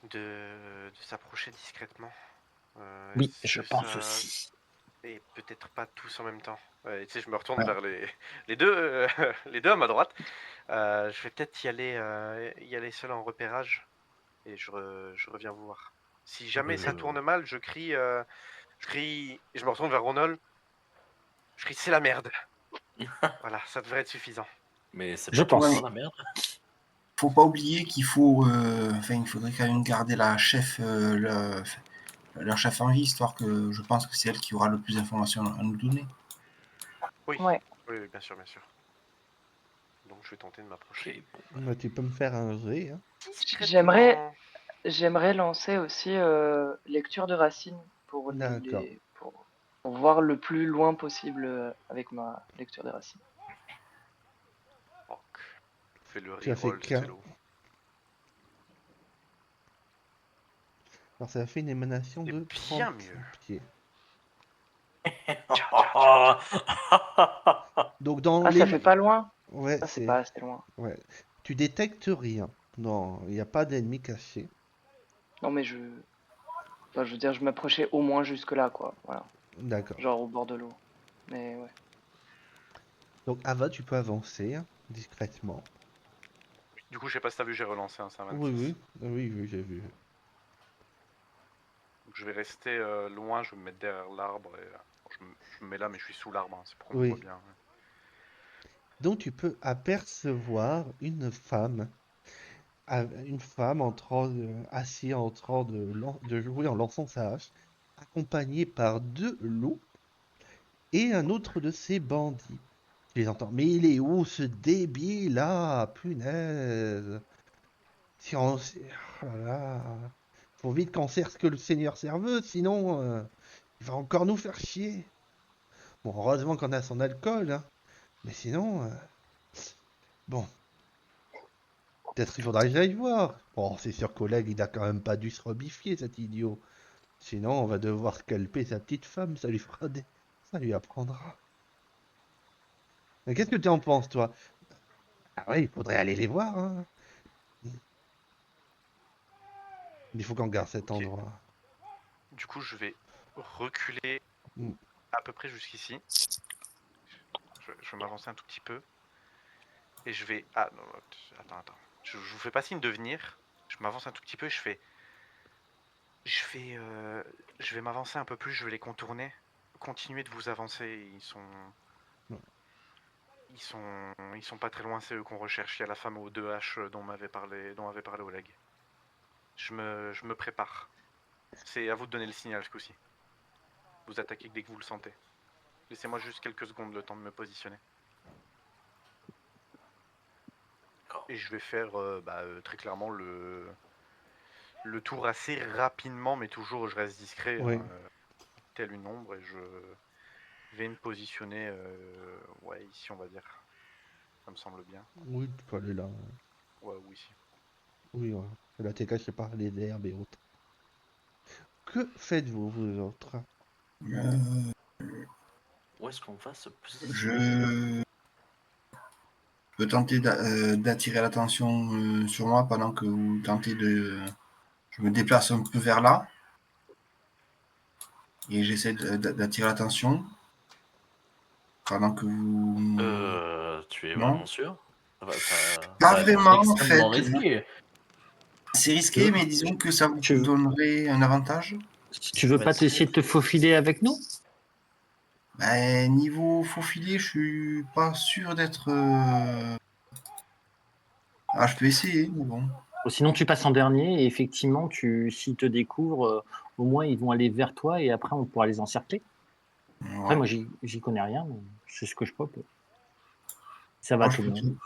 de s'approcher discrètement. Oui, je pense Ça. aussi. Et peut-être pas tous en même temps. Tu sais, je me retourne ouais. vers les deux, les deux à ma droite. Je vais peut-être y aller seul en repérage. et je reviens vous voir. Si jamais ça Je- tourne mal, je crie, je me retourne vers Ronald, je crie c'est la merde. Voilà, ça devrait être suffisant. Mais c'est Je pas tout le pense. temps la merde. Faut pas oublier qu'il faut, il faudrait quand même garder la chef, leur chef en vie, histoire que je pense que c'est elle qui aura le plus d'informations à nous donner. Oui, Ouais. oui, bien sûr, bien sûr. Donc je vais tenter de m'approcher. Ok, bon. Bah, tu peux me faire un jet, hein. J'aimerais j'aimerais lancer aussi lecture de racines pour D'accord. pour voir le plus loin possible avec ma lecture des racines. Ok. Fais le Tu as fait reroll, qu'un. Stello. Alors, ça a fait une émanation C'est de bien 30 mieux. pieds. Ah, Donc, dans Ah, les. ça fait pas loin? Ouais, Ah, c'est c'est. pas assez loin. Ouais. Tu détectes rien. Non, il n'y a pas d'ennemi caché. Non, mais enfin, je veux dire, je m'approchais au moins jusque-là, quoi. Voilà. D'accord. Genre au bord de l'eau. Mais ouais. Donc, Ava, tu peux avancer hein, discrètement. Du coup, je sais pas si t'as vu, j'ai relancé un Oui, 126. oui. Oui, oui, j'ai vu. Donc je vais rester loin, je vais me mettre derrière l'arbre. Et, je me mets là, mais je suis sous l'arbre, hein, c'est pour qu'on me voit Oui. bien. Donc, tu peux apercevoir une femme. Une femme assise en train de jouer en lançant sa hache, accompagnée par 2 loups et un autre de ses bandits. Tu les entends. Mais il est où ce débile là? Punaise! Si on... si- Oh là là. Faut vite qu'on sert ce que le Seigneur serveuse, sinon il va encore nous faire chier. Bon, heureusement qu'on a son alcool, hein. Mais sinon, bon, peut-être il faudra que j'aille voir. Bon, c'est sûr qu'Oleg, il a quand même pas dû se rebifier, cet idiot. Sinon, on va devoir scalper sa petite femme, ça lui apprendra. Mais qu'est-ce que tu en penses, toi? Ah ouais, il faudrait aller les voir, hein. Il faut qu'on garde cet Ok. endroit. Du coup, je vais reculer Mm. à peu près jusqu'ici. Je vais m'avancer un tout petit peu. Et je vais... Ah, non, attends. Je vous fais pas signe de venir. Je m'avance un tout petit peu et je fais... Je vais m'avancer un peu plus, je vais les contourner. Continuez de vous avancer, ils sont pas très loin, c'est eux qu'on recherche. Il y a la femme aux 2 haches dont avait parlé Oleg. Je me prépare. C'est à vous de donner le signal ce coup-ci. Vous attaquez dès que vous le sentez. Laissez-moi juste quelques secondes le temps de me positionner. Et je vais faire très clairement le tour assez rapidement, mais toujours je reste discret, Oui. hein, telle une ombre, et je vais me positionner ici on va dire. Ça me semble bien. Oui, tu peux aller là. Ouais, ou ici. Oui, ouais. Là, t'es caché par les herbes et autres. Que faites-vous, vous autres? Euh, Où est-ce qu'on va se positionner? je peux tenter d'attirer l'attention sur moi pendant que vous tentez de... Je me déplace un peu vers là et j'essaie d'attirer l'attention pendant que vous... Tu es Non? vraiment sûr? Pas Ça va être vraiment, en extrêmement fait. risqué. C'est Tu risqué, veux, mais disons que ça vous tu, donnerait un avantage. tu veux va pas être essayer de te faufiler avec nous? Ben, niveau faufilé, je suis pas sûr d'être... Ah, je peux essayer, mais bon. Ou sinon, tu passes en dernier et effectivement, s'ils te découvrent, au moins ils vont aller vers toi et après on pourra les encercler. Après, Ouais. moi, j'y connais rien, mais c'est ce que je propose. Ça va Moi, tout je le peux monde.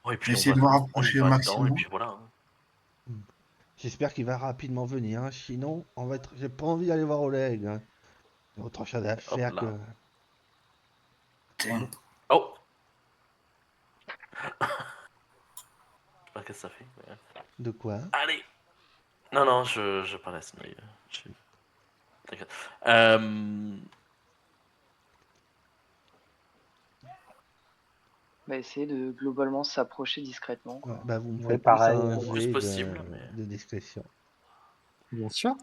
Oh, et Je vais puis essayer de me on y rapprocher au va dedans, et maximum. puis voilà. Hein. Hmm. J'espère qu'il va rapidement venir, hein. Sinon, j'ai pas envie d'aller voir Oleg, hein. Il y a autre chose à Hop faire là. que... Tiens. Oh! Je sais pas qu'est-ce que ça fait. Mais... De quoi? Allez! Non, je pas laisse. Mais, t'inquiète. On va essayer de globalement s'approcher discrètement, Ouais, quoi. bah, vous me Ouais, faites tous pareil. un Au plus jet possible, mais... de discrétion. Bien sûr.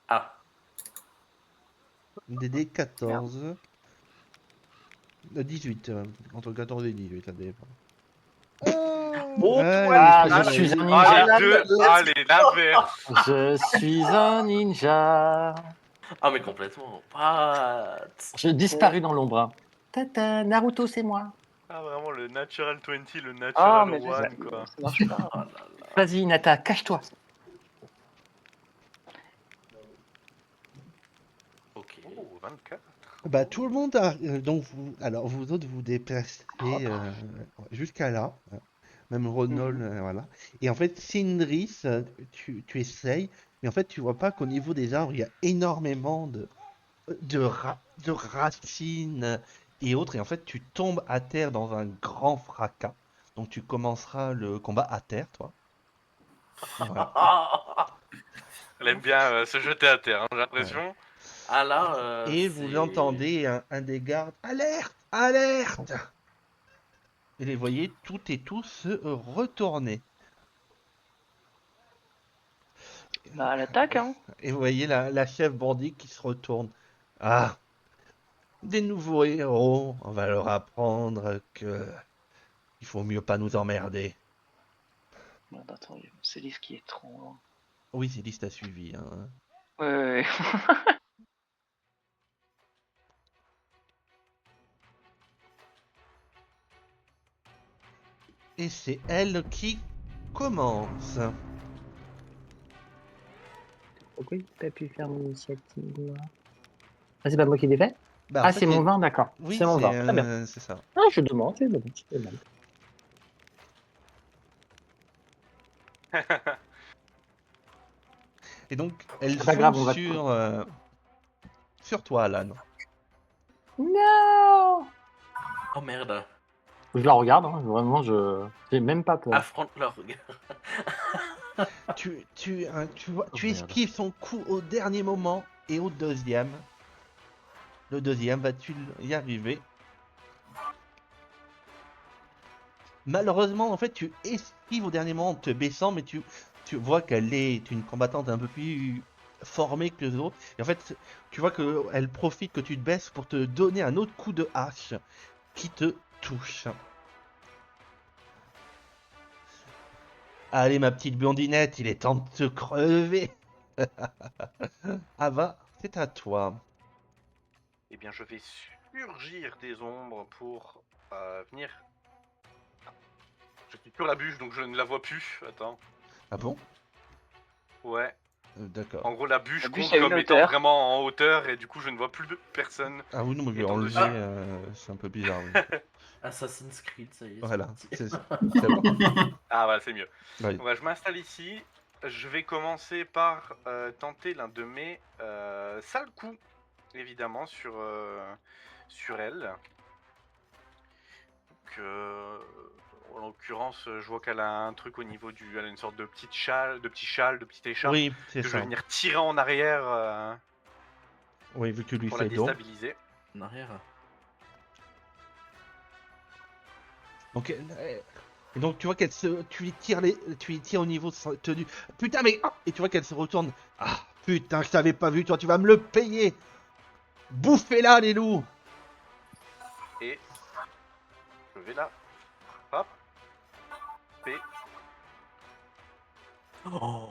Ah! DD Merde. 14. 18. Entre 14 et 18, ça dépend. Oh, Ouais, toi, Ah, l'espèce je de- suis un Ah, ninja. les deux. Allez, l'inverse. Je suis un ninja. Ah, mais complètement. Pas. J'ai disparu dans l'ombre. Tata, Naruto, c'est moi. Ah, vraiment, le natural 20, le Ah, natural mais je 1, sais, quoi. ça marche pas. Ah là là. Vas-y, Nata, cache-toi. Ok. Oh, 24. Bah, tout le monde a. Donc, alors, vous autres, vous déplacez jusqu'à là. Même Ronald, voilà. Et en fait, Sindris, tu essayes, mais en fait, tu vois pas qu'au niveau des arbres, il y a énormément de racines et autres. Et en fait, tu tombes à terre dans un grand fracas. Donc, tu commenceras le combat à terre, toi. Voilà. Elle aime bien se jeter à terre, hein, j'ai l'impression. Ah là, Et vous c'est. entendez un des gardes, alerte, alerte! Et les voyez toutes et tous se retourner. Bah, à l'attaque, hein. Et vous voyez la chef bandit qui se retourne. Ah, des nouveaux héros, on va leur apprendre que il faut mieux pas nous emmerder. Bon, attends, il y a Célis qui est trop loin. Oui, c'est liste à suivi. Hein. Ouais. Et c'est elle qui commence. Pourquoi il n'a pas pu faire mon initiative? Ah, c'est pas moi qui l'ai fait? Bah, en Ah, fait, c'est mon vin, d'accord. Oui, C'est mon vin, très bien. c'est ça. Ah, je demande, je demande, je demande. Et donc, elle C'est pas grave, on joue va sur toi, Alan. Non! Oh merde. Je la regarde, hein, vraiment, j'ai même pas peur. Affronte leur regard. Tu vois, Oh, tu merde. esquives son coup au dernier moment et au deuxième. Le deuxième, vas-tu y arriver? Malheureusement, en fait, tu esquives au dernier moment en te baissant, mais tu vois qu'elle est une combattante un peu plus formée que les autres. Et en fait, tu vois qu'elle profite que tu te baisses pour te donner un autre coup de hache qui te touche. Allez, ma petite blondinette, il est temps de te crever. Ava, c'est à toi. Eh bien, je vais surgir des ombres pour venir. Je suis sur la bûche, donc je ne la vois plus. Attends. Ah bon? Ouais. D'accord. En gros, la bûche La bûche compte a une comme étant hauteur. vraiment en hauteur, et du coup, je ne vois plus de personne. Ah oui, non, mais je vais Étant enlever, dessus. c'est un peu bizarre. Oui. Assassin's Creed, ça y est. Voilà, c'est parti. c'est bon. Ah, voilà, c'est mieux. Oui. Donc, voilà, je m'installe ici. Je vais commencer par tenter l'un de mes sales coups, évidemment, sur elle. Donc, en l'occurrence, je vois qu'elle a un truc au niveau du. Elle a une sorte de petite châle, de petite écharpe Oui, c'est que je ça. vais venir tirer en arrière Oui, vu que tu lui pour la fais dos. déstabiliser. En arrière. Donc, et donc tu vois qu'elle se, tu lui tires au niveau de sa tenue. Putain, mais et tu vois qu'elle se retourne. Ah, putain, je t'avais pas vu, toi, tu vas me le payer. Bouffez-la, les loups. Et je vais là. Hop. Et Oh.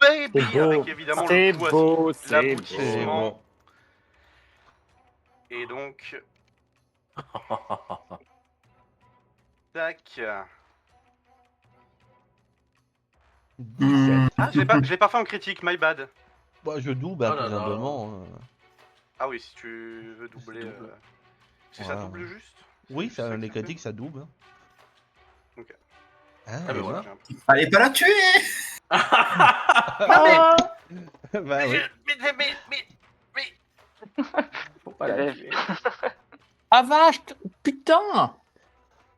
baby C'est beau. avec évidemment C'est le coup beau, assis, c'est l'aboutissement. bon. Et donc, tac. 17. Ah, je l'ai pas fait en critique, my bad. Bah, je double, Oh là tout là. simplement. Ah oui, si tu veux doubler. double. C'est Voilà. ça double juste? Oui, C'est ça les que ça fait critiques, ça double. Ok. Ah, ben et voilà. J'ai un peu- Fallait pas la tuer! Non mais, bah oui. Faut pas la Ouais. tuer. Ah vache, putain!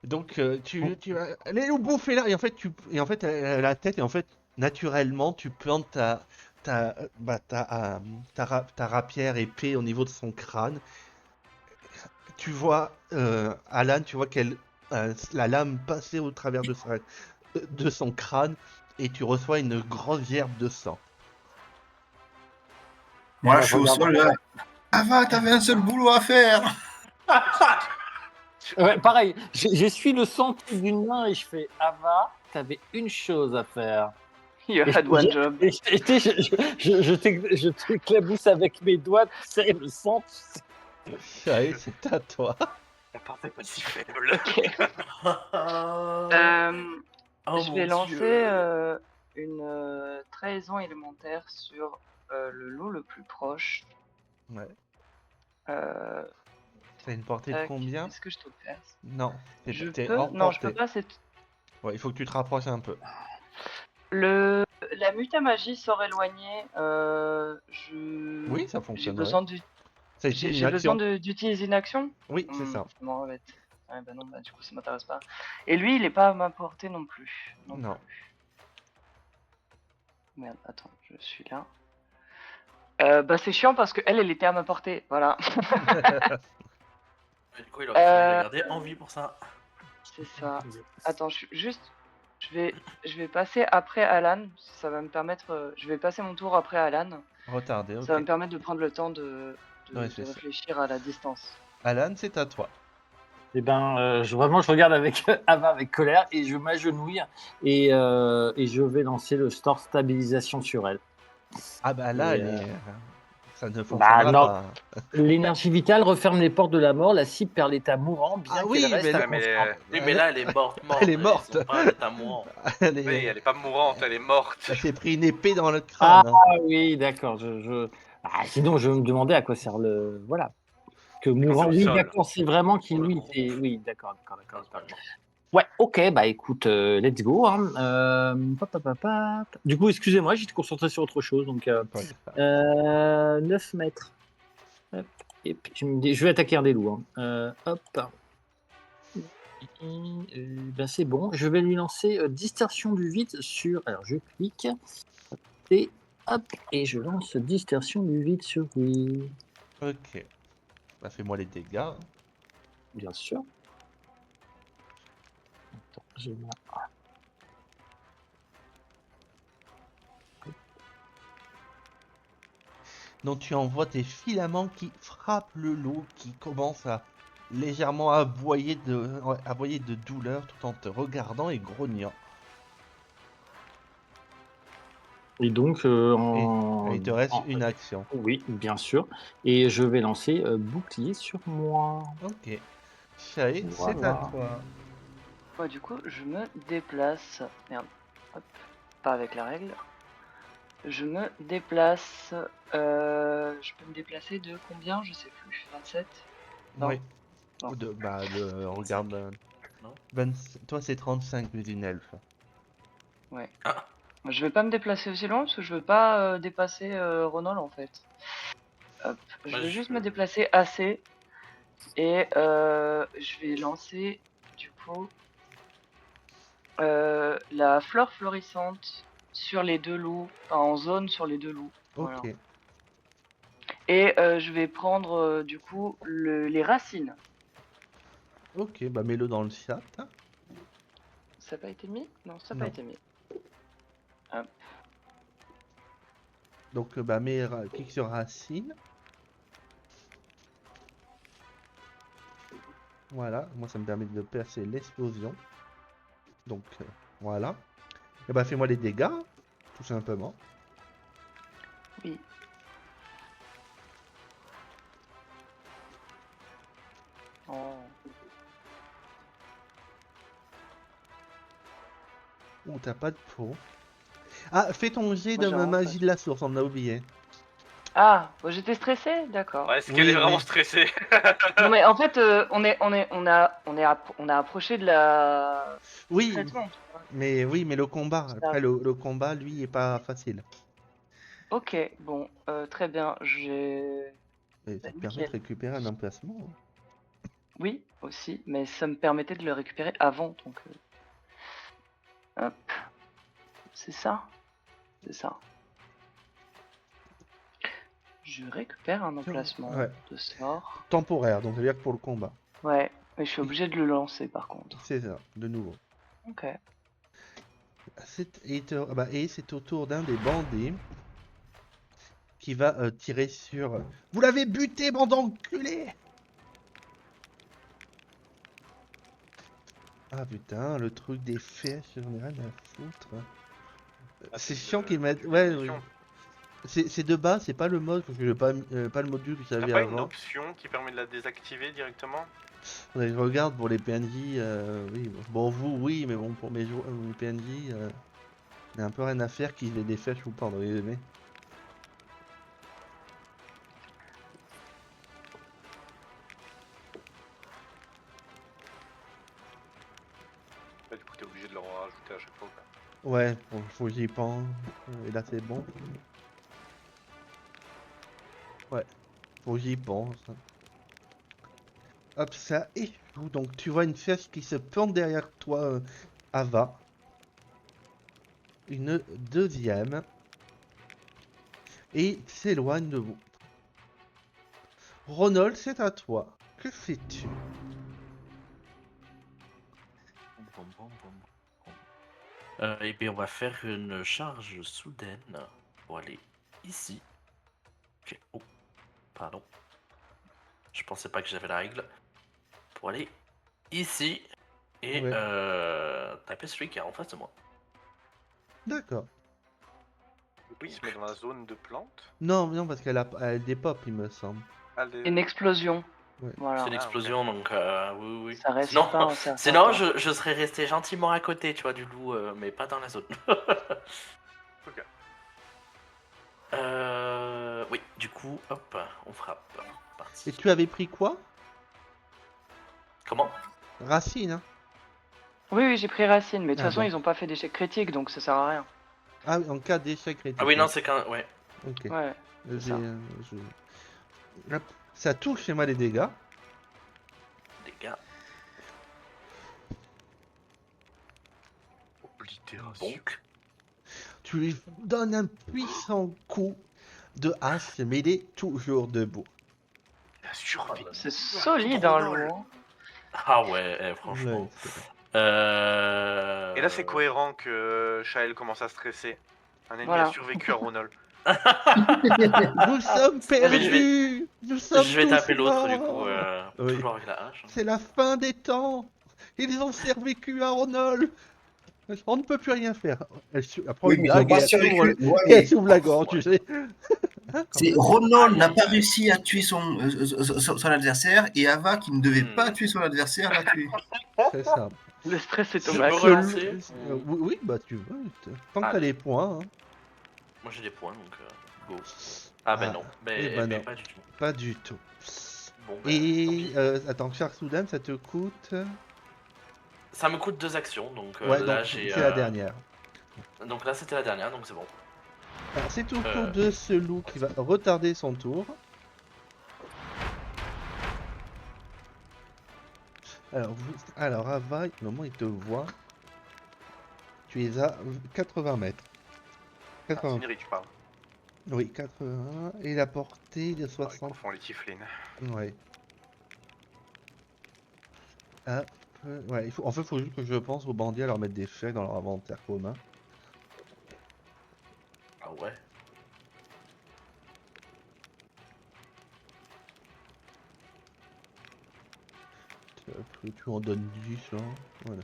Donc les loups bouffez là et en fait elle a la tête et en fait naturellement tu plantes ta rapière épée au niveau de son crâne. Tu vois Alan, tu vois qu'elle la lame passer au travers de son crâne et tu reçois une grosse gerbe de sang. Moi, Ouais, je suis au regarde. sol là. Ava, t'avais un seul boulot à faire! Ouais, pareil, j'essuie le sang d'une main et je fais Ava, t'avais une chose à faire. You Et had one job. je t'éclabousse avec mes doigts, tu sais, le sang. Allez, c'est à toi. La porte est pas si faible. Ok. Oh Je mon vais lancer Dieu. une trahison élémentaire sur le loup le plus proche. Ouais. Euh, T'as une portée de tac, combien? est-ce que je te perce? Non, Je t'es peux? hors Non, je peux portée. pas. C'est Ouais, il faut que tu te rapproches un peu. la mutamagie sort éloignée. Oui, ça J'ai fonctionnerait. besoin Ça utilise une j'ai besoin action. d'utiliser une action. Oui, c'est ça. Je m'en embête. Ouais, bah non, bah du coup ça m'intéresse pas. Et lui, il est pas à ma portée non plus. Non. Merde, attends, je suis là. Bah c'est chiant parce que elle était à ma portée, voilà. Du coup, il aurait fallu la garder en vie pour ça. C'est ça. Attends, je vais passer après Alan. Ça va me permettre. Je vais passer mon tour après Alan. Retardé, ok. Ça va me permettre de prendre le temps de Ouais, c'est ça. réfléchir à la distance. Alan, c'est à toi. Et ben, vraiment, je regarde avec Ava avec colère et je m'agenouille et je vais lancer le store stabilisation sur elle. Ah bah là, Et, ça ne Bah fonctionnera non, pas. l'énergie vitale referme les portes de la mort, la cible perd l'état mourant, bien Ah qu'elle oui, reste mais là- inconsciente. Oui, mais là, elle est morte. Elle est morte. Ils sont pas en état mourant. Elle Oui, elle est pas mourante, elle est morte. Elle s'est pris une épée dans le Ah crâne. hein. oui, d'accord. Sinon, je me demandais à quoi sert le. Voilà. Que Quand mourant. c'est au Oui, sol. d'accord, c'est vraiment qu'il. Pour le Oui, coup. oui, d'accord. Principalement. Ouais, ok, bah écoute, let's go. Hein. Du coup, excusez-moi, j'étais concentré sur autre chose. Donc, Pas grave. 9 mètres. Hop. Et puis, je vais attaquer un des loups. Hein. Hop. Ben c'est bon. Je vais lui lancer distorsion du vide sur. Alors, je clique. Et hop. Et je lance distorsion du vide sur lui. Ok. Bah fais-moi les dégâts. hein. Bien sûr. Attends, j'ai ma- Donc tu envoies tes filaments qui frappent le loup qui commence à légèrement aboyer de douleur tout en te regardant et grognant. Et donc, Et il te reste une action. Oui, bien sûr. Et je vais lancer bouclier sur moi. Ok. Shae, c'est à Voilà. toi. Ouais, du coup, je me déplace. Merde. Hop. Pas avec la règle. Je me déplace. Je peux me déplacer de combien? Je sais plus. 27? Non. Oui. Non. Regarde. Non. Toi c'est 35 mais une elfe. Ouais. Ah. Je vais pas me déplacer aussi loin parce que je veux pas dépasser Ronald en fait. Hop. Je Bah, veux je- juste me déplacer assez. Et je vais lancer du coup la fleur florissante sur les deux loups, enfin, en zone sur les deux loups. Ok. Voilà. Et je vais prendre du coup les racines. Ok, bah mets-le dans le chat. hein. Ça n'a pas été mis? Non, ça n'a Non. pas été mis. Donc clique sur racine. Voilà, moi ça me permet de percer l'explosion. Donc voilà. Et bah fais-moi les dégâts, tout simplement. Oui. Oh. Ouh, t'as pas de peau. Ah, fais ton jet Moi, de j'ai vraiment magie de la source, on a oublié. Ah, j'étais stressée, d'accord. Ouais, est-ce qu'elle est Oui, vraiment oui. Non stressée? mais en fait, on a approché de la Oui, discrètement. tu vois. mais le combat, Ça- après le combat, lui, est pas facile. Ok, bon, très bien. Et ça Bah, te permet de nickel. récupérer un emplacement. hein. Oui, aussi, mais ça me permettait de le récupérer avant, donc. Hop. C'est ça. C'est ça. Je récupère un emplacement Ouais. de sort. Temporaire, donc ça veut dire que pour le combat. Ouais, mais je suis obligé de le lancer par contre. C'est ça, de nouveau. Ok. Et c'est au tour d'un des bandits qui va tirer sur... Vous l'avez buté, bande d'enculés! Ah putain, le truc des fesses, j'en ai rien à foutre. Ah, C'est c'est chiant de- qu'ils mettent. du Ouais, munition. c'est de base, c'est pas le mode, parce que j'ai pas le module que T'as j'avais pas une avant. option qui permet de la désactiver directement? Faudrait que je regarde pour les PNJ, oui. Bon, vous, oui, mais bon, pour mes PNJ, il y a un peu rien à faire qu'ils aient des flèches ou pas, dans les aimés. Bah, du coup, t'es obligé de leur en rajouter à chaque fois. Quoi. Ouais, bon, faut que j'y pense. Et là, c'est bon. Ouais, faut que j'y pense. Hop, ça échoue. Donc, tu vois une flèche qui se plante derrière toi, Ava. Une deuxième. Et s'éloigne de vous. Ronald, c'est à toi. Que fais-tu? Bon, bon, bon, bon. Eh bien, on va faire une charge soudaine pour aller ici. Ok. Oh, pardon. Je pensais pas que j'avais la règle. Pour aller ici et Ouais. taper celui qui est en face de moi. D'accord. Du coup, il se met dans la zone de plante. Non, non, parce qu'elle a des pop, il me semble. Ah, les- Une explosion. Ouais. Voilà. C'est une explosion, donc oui, oui. Ça reste Sinon, pas un certain sinon temps. je serais resté gentiment à côté, tu vois, du loup, mais pas dans la zone. Ok. Oui, du coup, hop, on frappe. Parti. Et tu avais pris quoi? Comment? Racine, hein? Oui, oui, j'ai pris Racine, mais de toute Ah façon, bon. ils ont pas fait d'échec critique, donc ça sert à rien. Ah oui, en cas d'échec critique. Ah oui, non, c'est qu'un. Ouais, Ok. Ouais, c'est ça. Hop. Ça touche chez moi les dégâts. les gars. Oblitération. Donc, Tu lui donnes un puissant coup de hache, mais il est toujours debout. La survie. C'est solide, hein, loup. Hein. ah ouais, franchement. Ouais, c'est- Et là, c'est cohérent que Shael commence à stresser. Un ennemi Voilà. a survécu à Ronald. Nous sommes perdus. Nous sommes Je vais tous taper l'autre, du coup, morts. Oui. toujours avec la hache. C'est la fin des temps. Ils ont survécu à Ronald. On ne peut plus rien faire. Elle prend Oui, une mais ils ont dague et pas elle s'ouvre survécu. Ouais, et elle mais s'ouvre la gorge, tu sais. c'est Ronald n'a pas réussi à tuer son adversaire et Ava qui ne devait pas tuer son adversaire l'a tué. C'est ça. Le stress est Je au peux max. relancer Oui, oui, bah tu veux. Tant que t'as Allez. les points, hein. Moi j'ai des points, donc go. Ah ben Ah, non, eh ben mais non. pas du tout. Pas du tout. Bon, ben, Et tant pis. attends, Charles Soudan, ça te coûte. Ça me coûte 2 actions, donc Ouais, là donc j'ai. c'est la dernière. Donc là c'était la dernière, donc c'est bon. Alors c'est au tour de ce loup qui va retarder son tour. Alors Ava, au moment où il te voit, tu es à 80 mètres. Ah, 80. Cynri, tu parles. Oui, 81. Et la portée de Oh, ils 60. confondent les Tiflines. Ouais. Hop. Ouais, en fait, il faut juste que je pense aux bandits à leur mettre des chèques dans leur inventaire commun. Ah ouais. Après, tu en donnes 10, hein. Voilà.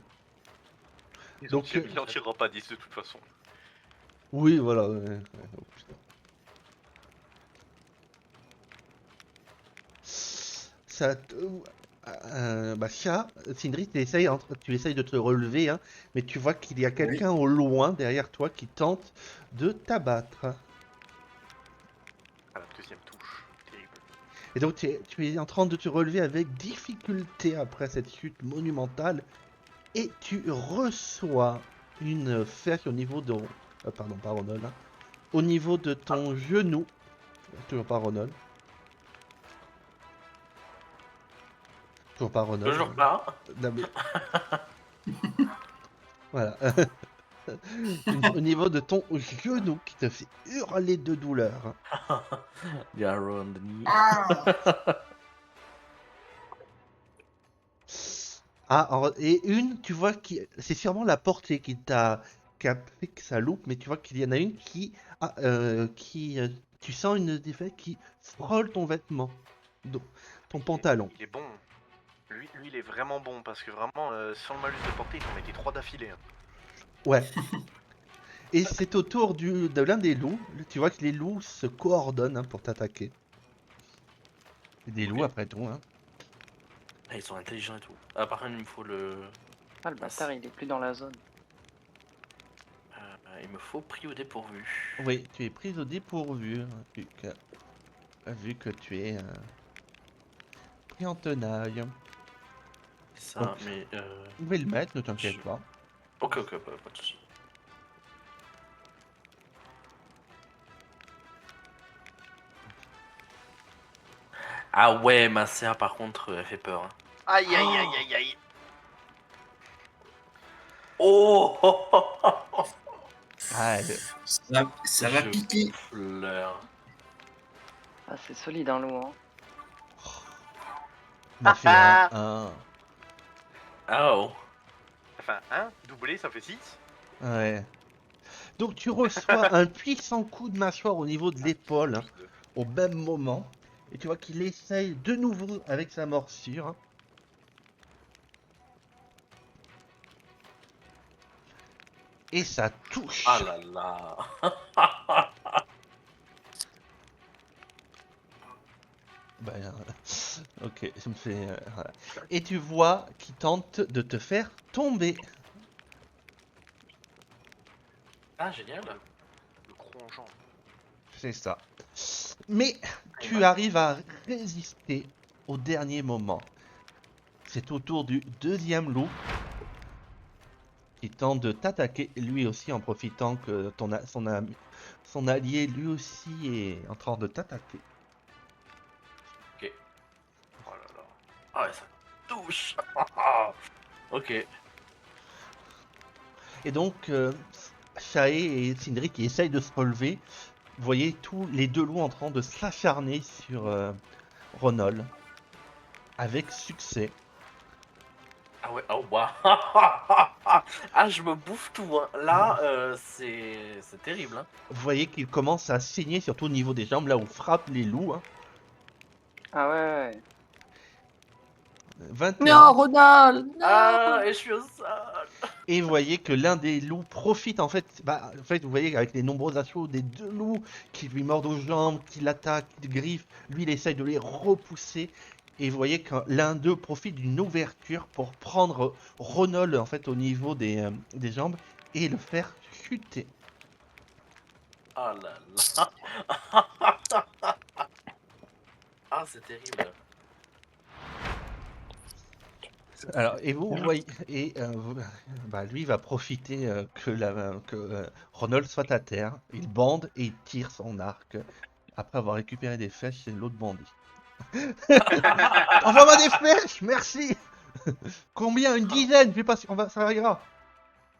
Donc, il n'en tirera pas 10 de toute façon. Oui, voilà. Ouais. Oh, putain. Ça bah chat, Sindri, tu essayes de te relever, hein, mais tu vois qu'il y a quelqu'un au loin derrière toi qui tente de t'abattre. À la deuxième touche. Terrible. Et donc tu es en train de te relever avec difficulté après cette chute monumentale et tu reçois une flèche au niveau de... pardon, pas Ronald. Hein, au niveau de ton genou. Toujours pas Ronald. Toujours pas Ronald. Toujours pas. Non, mais... voilà. Au niveau de ton genou qui te fait hurler de douleur. Garondini. Et tu vois c'est sûrement la portée qui a fait que ça loupe, mais tu vois qu'il y en a une tu sens une défaite qui frôle ton vêtement, ton pantalon. Il est bon. Lui, il est vraiment bon parce que vraiment, sans le malus de portée, il t'en mettait 3 d'affilée. Hein. Ouais. Et c'est au tour de l'un des loups. Tu vois que les loups se coordonnent hein, pour t'attaquer. C'est des loups Ok. après tout. Hein. Ah, ils sont intelligents et tout. Ah, par contre, il me faut le. Ah, le bâtard, il est plus dans la zone. Il me faut pris au dépourvu. Oui, tu es prise au dépourvu. Hein, vu que tu es pris en tenaille. C'est ça, Donc, mais. Vous pouvez le mettre, ne t'inquiète je- pas. Ok, pas de soucis. Ah ouais, ma CA par contre, elle fait peur. Hein. Aïe, aïe, aïe, aïe, aïe. Oh, Ah, Ça va Je piquer. pleure. Ah, c'est solide, hein, loup. Hein. il m'a fait un. Ah oh. Enfin, 1, doublé, ça fait 6. Ouais. Donc tu reçois un puissant coup de mâchoire au niveau de l'épaule hein, au même moment. Et tu vois qu'il essaye de nouveau avec sa morsure. Hein. Et ça touche. Ah là là. Ben, ok, ça me fait. Voilà. Et tu vois qu'il tente de te faire tomber. Ah, génial. Le crongeant. C'est ça. Mais tu arrives à résister au dernier moment. C'est au tour du deuxième loup qui tente de t'attaquer, lui aussi en profitant que son allié lui aussi est en train de t'attaquer. Ok. Oh là là. Ah ouais, ça touche. Ok. Et donc, Shae et Sindri qui essayent de se relever, vous voyez tous les deux loups en train de s'acharner sur Ronol. Avec succès. Ah ouais, oh waouh. Ah, je me bouffe tout. Hein. Là, c'est terrible. Hein. Vous voyez qu'il commence à saigner, surtout au niveau des jambes, là où frappent les loups. Hein. Ah ouais, ouais. 21. Ronald! Ah, et je suis au sol. Et vous voyez que l'un des loups profite en fait, vous voyez avec les nombreux assauts des deux loups qui lui mordent aux jambes, qui l'attaquent, qui le griffent, lui il essaye de les repousser. Et vous voyez que l'un d'eux profite d'une ouverture pour prendre Ronol en fait au niveau des jambes et le faire chuter. Ah là là. Ah, c'est terrible. Alors, et vous voyez, et lui va profiter que Ronald soit à terre. Il bande et il tire son arc après avoir récupéré des flèches chez l'autre bandit. Envoie-moi des flèches, merci. Combien? Une dizaine? Fais pas, ça ira.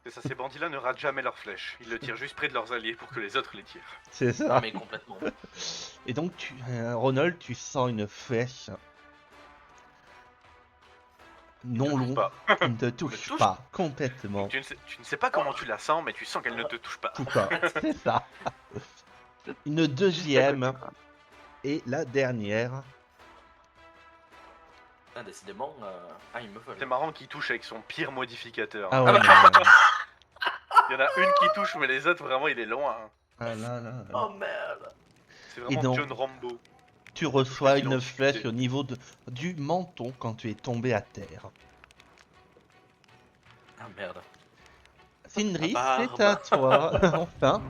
C'est ça, ces bandits-là ne ratent jamais leurs flèches. Ils le tirent juste près de leurs alliés pour que les autres les tirent. C'est Ah, ça. mais complètement. Et donc, Ronald, tu sens une flèche non touche longue pas. qui ne te touche touche pas complètement. Tu ne sais pas comment tu la sens, mais tu sens qu'elle ne te touche pas. Tout pas. C'est ça. Une Juste à deuxième côté, quoi. et la dernière. Ah, décidément, ah, ils me veulent. C'est marrant qu'il touche avec son pire modificateur. Ah ouais, Il y en a une qui touche, mais les autres, vraiment, il est loin. Hein. ah là là. Oh merde. C'est Et vraiment donc, John Rambo. tu reçois Touche pas, une sinon, flèche tu- au niveau du menton quand tu es tombé à terre. Ah merde. Sindri, La c'est barbe. à toi. Enfin.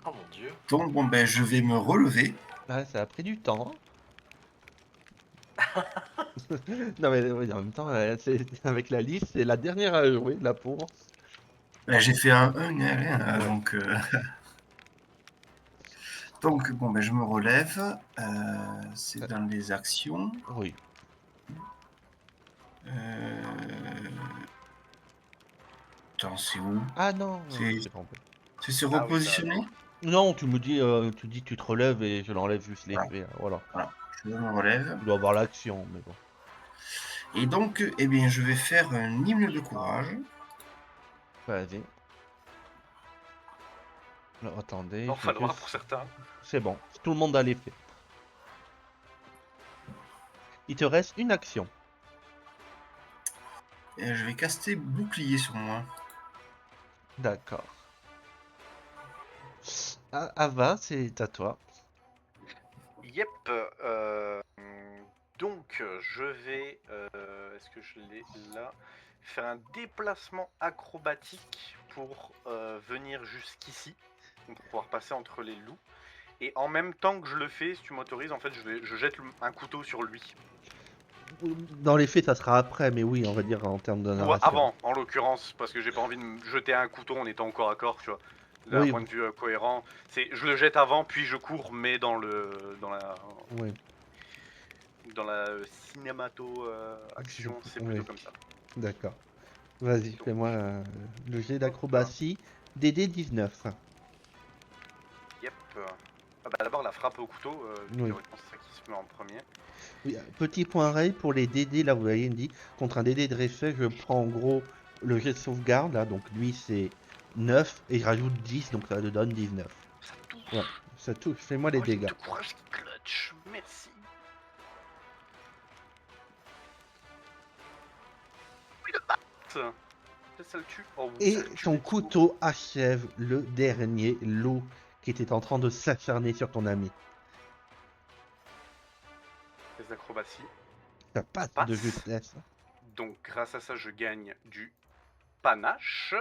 Oh mon dieu. Donc, bon, ben, je vais me relever. Ah, ça a pris du temps. Non mais oui, en même temps, avec la liste, c'est la dernière à jouer, la pauvre. Ben, j'ai fait un 1, Ouais. donc... Donc, bon, ben, je me relève. C'est dans les actions. Oui. Attends, c'est où? Ah non, C'est- j'ai trompé. C'est se Ah oui, ça, repositionner? Non, tu me dis, tu te relèves et je l'enlève juste l'effet. Voilà. Je me relève. Tu dois avoir l'action, mais bon. Et donc, eh bien, je vais faire un hymne de courage. Vas-y. Alors, attendez. il va en je vais falloir juste- pour certains. C'est bon, tout le monde a l'effet. Il te reste une action. Et je vais caster bouclier sur moi. D'accord. Ava, c'est à toi. Yep. Donc, je vais. Est-ce que je l'ai là? Faire un déplacement acrobatique pour venir jusqu'ici. Donc, pour pouvoir passer entre les loups. Et en même temps que je le fais, si tu m'autorises, en fait, je jette un couteau sur lui. Dans les faits, ça sera après, mais oui, on va dire en termes de Ou narration. avant, en l'occurrence, parce que j'ai pas envie de me jeter un couteau en étant au corps à corps, tu vois. D'un Oui, point de vue cohérent, je le jette avant, puis je cours, mais dans oui. la cinémato action, c'est Oui. plutôt comme ça. D'accord. Vas-y, Donc, fais-moi le jet d'acrobatie. DD 19. Yep. Ah bah d'abord la frappe au couteau, Oui. théoriquement c'est ça qui se met en premier. Oui, petit point rail pour les DD, là vous voyez, il me dit, contre un DD de réflexe, je prends en gros le jet de sauvegarde, là, donc lui c'est 9, et je rajoute 10, donc ça te donne 19. Ça touche. Ouais, ça touche, fais-moi les Oh, dégâts. de courage qui clutch, merci. Oui, le bat. Ça le tue. Oh, Et ça le tue, ton let's go. couteau achève le dernier loup qui était en train de s'acharner sur ton ami. Test d'acrobatie. Ça passe Passe. de justesse. Donc grâce à ça je gagne du panache.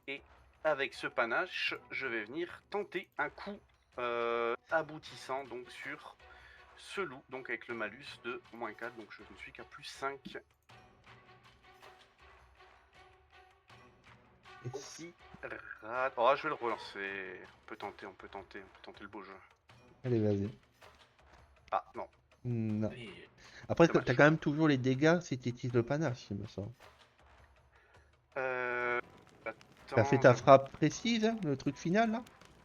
Et avec ce panache, je vais venir tenter un coup aboutissant donc sur ce loup, donc avec le malus de -4, donc je ne suis qu'à +5. Qui rate. Oh, je vais le relancer. On peut tenter le beau jeu. Allez, vas-y. Ah non. Non. Oui. Après, Dommage. t'as quand même toujours les dégâts si t'utilises le panache, il me semble. T'as fait ta Attends, frappe précise, hein, le truc final, là?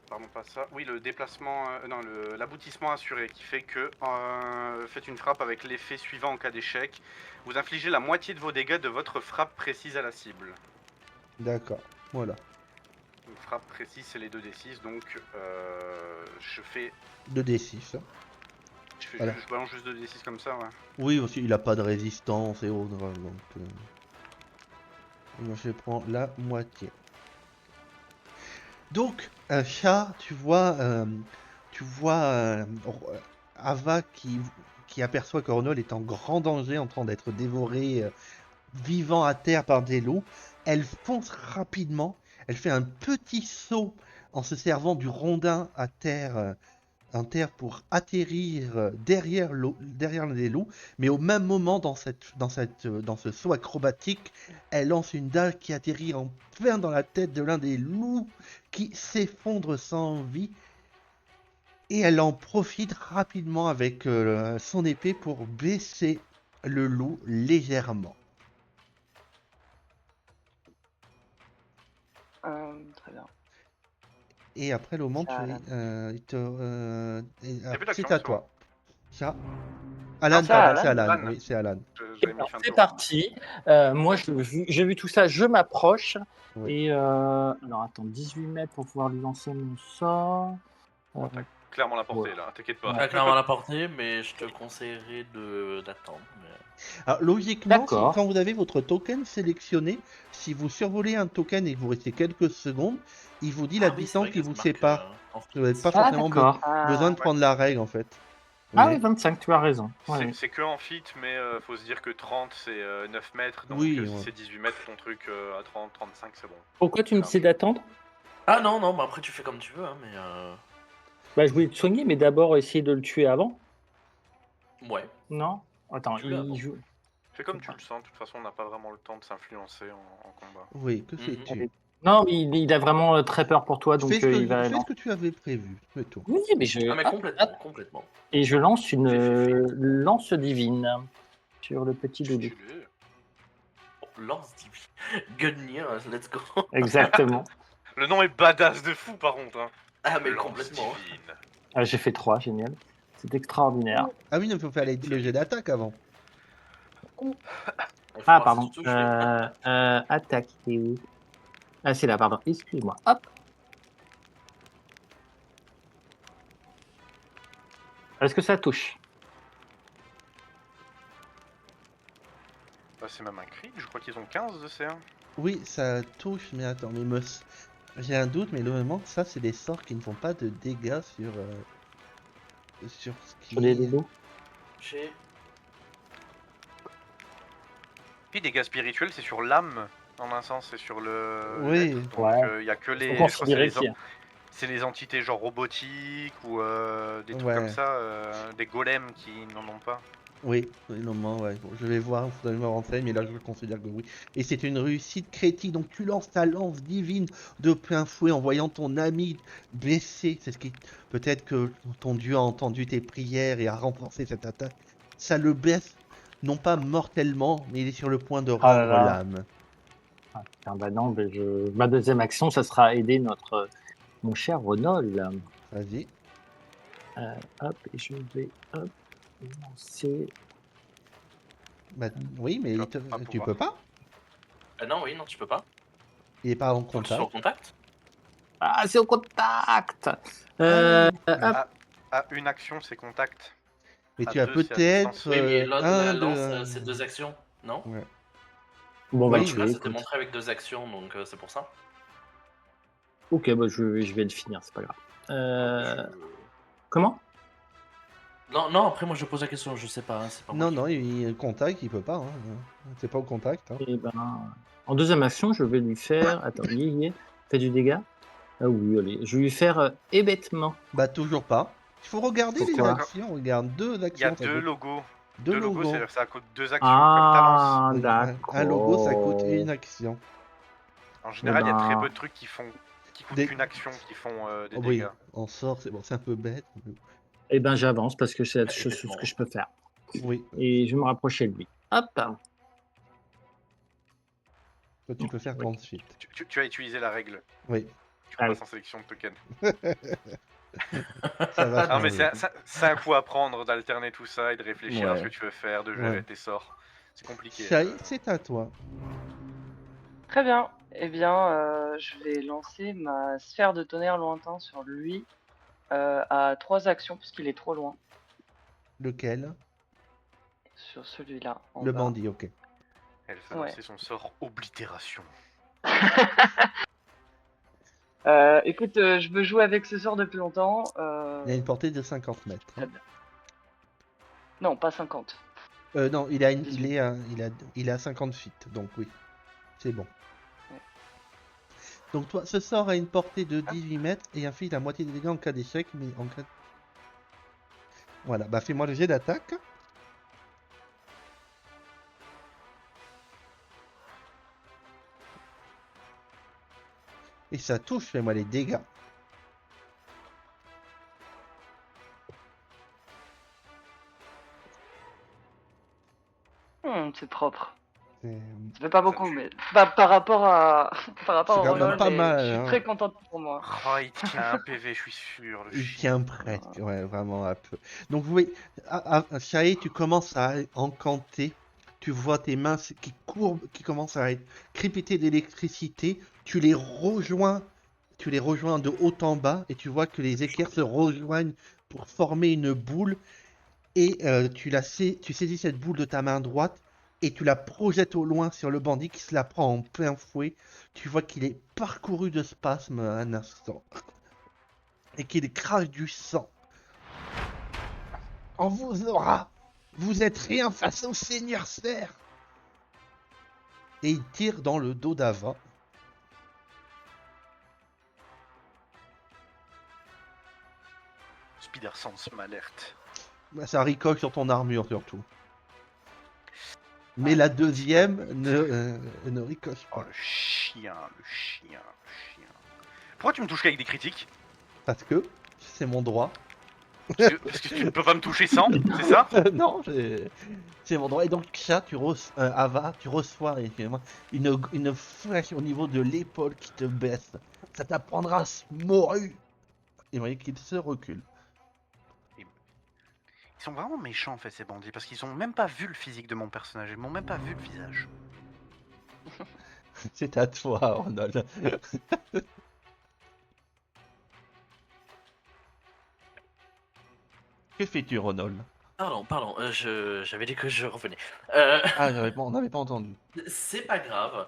pardon, pas ça. Oui, le déplacement, non, l'aboutissement assuré qui fait que faites une frappe avec l'effet suivant en cas d'échec. Vous infligez la moitié de vos dégâts de votre frappe précise à la cible. D'accord, voilà. Une frappe précise, c'est les 2d6, donc je fais. 2d6. Hein. Voilà. Je balance juste 2d6 comme ça, ouais. Oui, aussi, il a pas de résistance et autres, donc... Moi, je prends la moitié. Donc, chat, tu vois Ava qui aperçoit que Ronald est en grand danger, en train d'être dévoré vivant à terre par des loups. Elle fonce rapidement, elle fait un petit saut en se servant du rondin à terre, pour atterrir derrière les loups, mais au même moment, dans ce saut acrobatique, elle lance une dalle qui atterrit en plein dans la tête de l'un des loups qui s'effondre sans vie, et elle en profite rapidement avec son épée pour blesser le loup légèrement. Très bien. Et après le moment, C'est à Alan. plus d'action, c'est à c'est toi. Ça. Alan, c'est pardon, Alan. c'est Alan. Alan. Oui, c'est Alan. J'avais mis fin de C'est tour. parti. Moi, j'ai vu tout ça, je m'approche. Oui. Et alors, attends, 18 mètres pour pouvoir lui lancer mon sort. T'as clairement la portée Ouais. là, t'inquiète pas. T'as clairement la portée, mais je te conseillerais d'attendre. mais- Alors, logiquement, D'accord. quand vous avez votre token sélectionné, si vous survolez un token et que vous restez quelques secondes, il vous dit la Ah oui, c'est distance vrai qui que ça vous se marque, sépare. en Vous n'avez pas fit. Ah, forcément d'accord. besoin de Ah, prendre la règle, en fait. Ah Mais- oui, 25, tu as raison. Ouais. C'est que en fit, mais faut se dire que 30 c'est 9 mètres, donc Oui, si ouais. c'est 18 mètres ton truc à 30, 35 c'est bon. Pourquoi tu me disais d'attendre? Ah non, non, bah après tu fais comme tu veux, hein, mais Bah, je voulais te soigner, mais d'abord essayer de le tuer avant. ouais. Non? Attends, Tue-le avant. il joue. Fais comme tu le sens, de toute façon on n'a pas vraiment le temps de s'influencer en combat. Oui, que Mhm. fais-tu? Non, mais il a vraiment très peur pour toi, donc Fais ce il va. ce que tu avais prévu, c'est tout. Oui, mais Ah mais hop, complètement, hop, complètement. et je lance une Fais. lance divine sur le petit doudou. Stylé. Oh, lance divine. Gungnir, let's go. Exactement. Le nom est badass de fou par contre. Hein. Ah mais Lance complètement. divine. Ah, j'ai fait 3, génial. C'est extraordinaire. Ah oui, il faut faire le jet d'attaque avant. On Ah, fera pardon. ça tout de suite. Attaque, c'est où? Ah, c'est là, pardon. Excuse-moi. Hop. Est-ce que ça touche? Bah, c'est même un crit, je crois qu'ils ont 15 de C1. Oui, ça touche, mais attends, j'ai un doute, mais le moment que ça, c'est des sorts qui ne font pas de dégâts sur ce Sur les qui... dégâts. J'ai. Puis dégâts spirituels, c'est sur l'âme, en un sens, c'est sur le Oui. l'être. Donc Ouais. il y a que Faut les... qu'on Je crois s'y que vérifie. c'est les entités genre robotiques ou des trucs Ouais. comme ça, des golems qui n'en ont pas. Oui, moment, ouais. Bon, je vais voir, il faudrait me rentrer, mais là, je considère que oui. Et c'est une réussite critique, donc tu lances ta lance divine de plein fouet en voyant ton ami blessé. C'est ce qui... Peut-être que ton dieu a entendu tes prières et a renforcé cette attaque. Ça le blesse, non pas mortellement, mais il est sur le point de Ah là rendre là. l'âme. Ah, putain, bah non, mais ma deuxième action, ça sera aider mon cher Ronol. Vas-y. Hop, et je vais lancer. Bah, oui, mais Tu vas pas tu pouvoir. peux pas. Non, oui, non, tu peux pas. Il est pas en Faut que tu sois en contact. contact. Ah, c'est au contact. Ah, Hop. À une action, c'est contact. mais À tu as deux, c'est à distance. peut-être Oui, mais l'autre, un la de... lance, c'est 2 actions, non? Ouais. Bon, on va Oui, le En tout cas, tuer, c'était écoute. montré avec 2 actions, donc c'est pour ça. Ok, bah je vais le finir, c'est pas grave. Comment? Non, non, après, moi, je pose la question, je sais pas, hein, c'est pas moi Non, qui. non, il contact, il peut pas. Hein. C'est pas au contact. Hein. Eh ben, en deuxième action, je vais lui faire. Attends, fait du dégât. Ah oui, allez, je vais lui faire hébétement. Bah toujours pas. Il faut regarder les Pourquoi? actions. Regarde, deux Il y a actions, ça deux coûte. logos. Deux Deux logos, logos. c'est-à-dire que ça coûte 2 actions, comme ta lance. Ah, Oui, un logo, ça coûte d'accord. une action. En Eh général, il y a très ben, peu de trucs qui coûtent Des- qu'une action, qui font des Oh, oui, dégâts. en sort, c'est bon, c'est un peu bête. eh ben, j'avance parce que c'est ce Hébétement. que je peux faire. Oui, Et je vais me rapprocher de lui. Hop. toi tu peux faire Oui. 30 feet. Tu as utilisé la règle. Oui, Tu Ah oui. repasses en sélection de token. ça va Non, mais changer. c'est un coup à prendre d'alterner tout ça et de réfléchir à ce Ouais. que tu veux faire, de gérer Ouais. tes sorts. C'est compliqué. Shai, c'est à toi. Très bien. Eh bien, je vais lancer ma sphère de tonnerre lointain sur lui à 3 actions parce qu'il est trop loin. Lequel? Sur celui-là, en Le bas. bandit, ok. Elle va Ouais. lancer son sort oblitération. Écoute, je veux jouer avec ce sort depuis longtemps. Il a une portée de 50 mètres. très Hein. bien. Non, pas 50. Non, il est à 50 feet, donc oui. C'est bon. Ouais. Donc toi, ce sort a une portée de 18 mètres et inflige la moitié des dégâts en cas d'échec, mais en cas... Voilà, bah fais-moi le jet d'attaque. Et ça touche, fais-moi les dégâts. C'est propre. C'est Ça fait pas beaucoup, mais par rapport à par rapport C'est à quand même Ronald, pas et mal, je suis hein. très contente pour moi. Oh, il tient un PV, je suis sûr. Le Il chien. tient presque, ouais, vraiment un peu. Donc vous voyez, Shai, tu commences à encanter. Tu vois tes mains qui courbent, qui commencent à être crépiter d'électricité. Tu les rejoins de haut en bas et tu vois que les éclairs se rejoignent pour former une boule. Et tu saisis cette boule de ta main droite et tu la projettes au loin sur le bandit qui se la prend en plein fouet. Tu vois qu'il est parcouru de spasmes un instant et qu'il crache du sang. On vous aura. Vous êtes rien face au Seigneur Serre. Et il tire dans le dos d'Ava. Spider Sense m'alerte. Bah, ça ricoche sur ton armure surtout. Mais la deuxième ne ricoche Oh, pas. le chien. Pourquoi tu me touches qu'avec des critiques? Parce que c'est mon droit. Parce que tu ne peux pas me toucher sans, c'est ça? Non, c'est mon droit. Et donc, ça, Ava, tu reçois excusez-moi, une flèche au niveau de l'épaule qui te baisse. Ça t'apprendra ce morue. Et vous voyez qu'il se recule. Ils sont vraiment méchants en fait ces bandits parce qu'ils ont même pas vu le physique de mon personnage, ils m'ont même pas vu le visage. C'est à toi, Arnold. Que fais-tu, Ronald? Pardon, j'avais dit que je revenais. Ah, on n'avait pas entendu. C'est pas grave.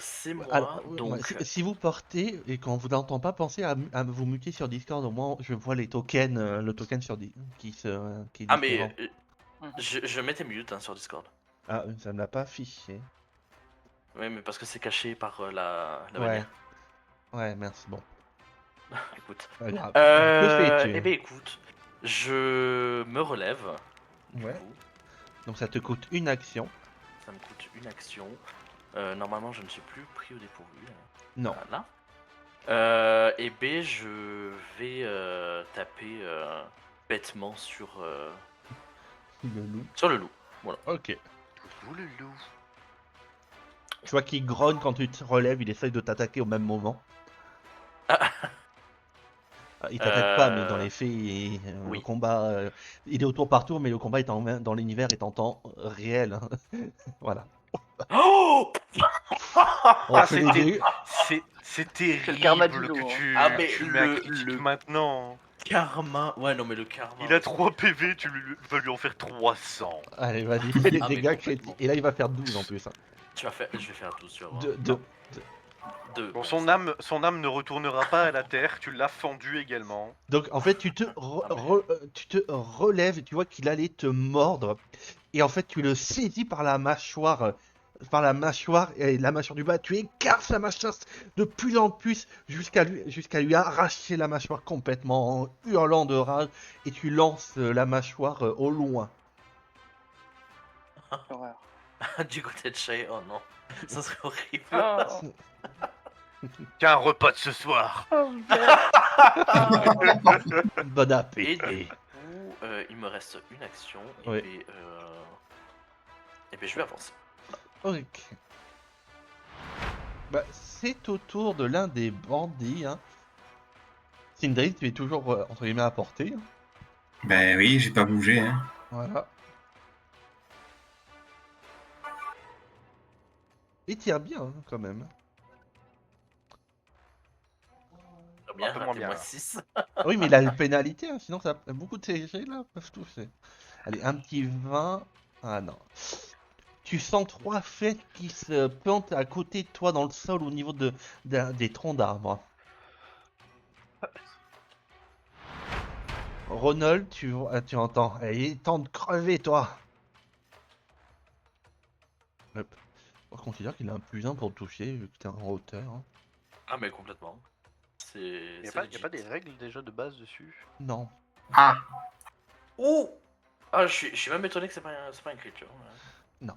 C'est Alors, moi, donc. si vous portez et qu'on vous entend pas, pensez à vous muter sur Discord. Au moins, je vois les tokens, le token qui est Ah, mais différent. je mettais mute hein, sur Discord. Ah, ça ne l'a pas affiché. Oui, mais parce que c'est caché par la Ouais. bannière. Ouais, merci. Bon. Écoute. Pas grave. Que fais-tu? Eh bien, écoute, je me relève. Du Ouais. coup, Donc ça te coûte une action. ça me coûte une action. Normalement, je ne suis plus pris au dépourvu. Non. Voilà. Et B, je vais taper bêtement sur Le loup. le loup. Voilà. Ok. Ouh, le loup. Tu vois qu'il grogne quand tu te relèves, il essaye de t'attaquer au même moment. Il t'attaque pas, mais dans les faits, le Oui. combat, il est au tour par tour, mais le combat est dans l'univers est en temps réel. Hein. Voilà. Oh On fait les dés. C'est terrible le karma du que loup, tu, Ah, mais tu mets un le- critique le- maintenant. Karma. Ouais, non, mais le karma. Il a 3 PV, tu vas lui en faire 300. Allez, vas-y, fais les Ah, mais dégâts complètement. critiques. Et là, il va faire 12 en plus. Hein. Je vais faire 12 sur Deux. Bon, son âme ne retournera pas à la terre, tu l'as fendu également. Donc, en fait, tu te relèves, tu vois qu'il allait te mordre. Et en fait, tu le saisis par la mâchoire. Et la mâchoire du bas, tu écartes la mâchoire de plus en plus jusqu'à lui arracher la mâchoire complètement en hurlant de rage et tu lances la mâchoire au loin. Horreur. du côté de Shay, oh non, ça serait horrible. Oh, Tiens, un repas de ce soir. oh, Bon Et appétit. du coup, il me reste une action. Et Oui. puis, je vais avancer. Ok. Bah, c'est au tour de l'un des bandits. Hein. Sindri, tu es toujours entre guillemets à portée. Hein. Ben oui, j'ai pas bougé. Hein. Voilà. Il tire bien hein, quand même. Bien, Un peu moins ratez-moi bien, là. 6. Oui, mais il a une pénalité, hein, sinon beaucoup de CG là peuvent toucher. Allez, un petit 20. Ah non. Tu sens 3 flèches qui se plantent à côté de toi dans le sol au niveau des troncs d'arbres. Ronald, tu entends. Il est temps de crever, toi. Hop. On considère qu'il a un plus 1 pour te toucher, vu que t'es en hauteur. Hein. Ah, mais complètement. Il n'y a pas des règles déjà de base dessus? Non. Ah, Oh Ah, je suis même étonné que c'est pas une créature. Non.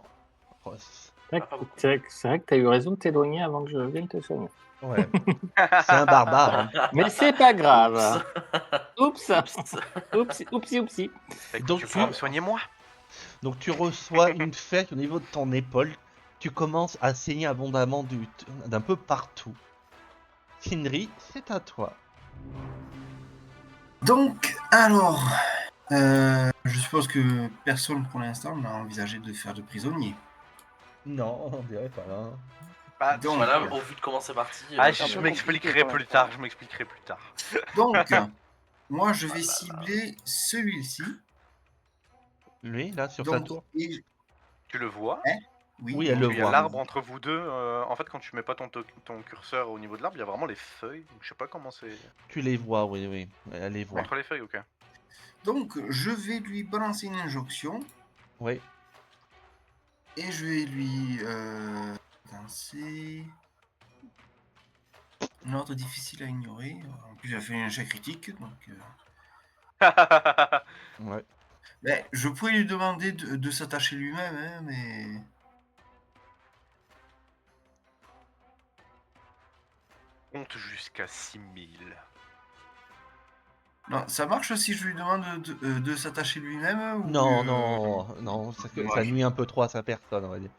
Oh, C'est vrai que tu as eu raison de t'éloigner avant que je vienne te soigner. ouais. C'est un barbare. Hein. Mais c'est pas grave. Oups. Oupsie. Donc tu pourras me soigner moi? Donc tu reçois une flèche au niveau de ton épaule. Tu commences à saigner abondamment d'un peu partout. Sindri, c'est à toi. donc, alors, je suppose que personne pour l'instant n'a envisagé de faire de prisonnier. Non, on dirait pas là. Bah, Donc, Voilà, au vu de comment c'est parti. je peu m'expliquerai compliqué, plus tard, je m'expliquerai plus tard. donc, moi je vais cibler celui-ci. Lui, là, sur sa Donc, tour. et- Tu le vois? Oui, elle le Il y a voit. l'arbre entre vous deux. En fait, quand tu mets pas ton curseur au niveau de l'arbre, il y a vraiment les feuilles. Donc, je sais pas comment c'est. Tu les vois, oui. Elle les voit. Entre les feuilles, ok. donc, je vais lui balancer une injonction Oui. et je vais lui lancer un ordre difficile à ignorer. En plus, j'ai fait un jet critique, donc. Ouais. Ben, je pourrais lui demander de s'attacher lui-même, hein, mais. Compte jusqu'à 6000. Non, ça marche si je lui demande de s'attacher lui-même ou Non, ça nuit un peu trop à sa personne, on va dire.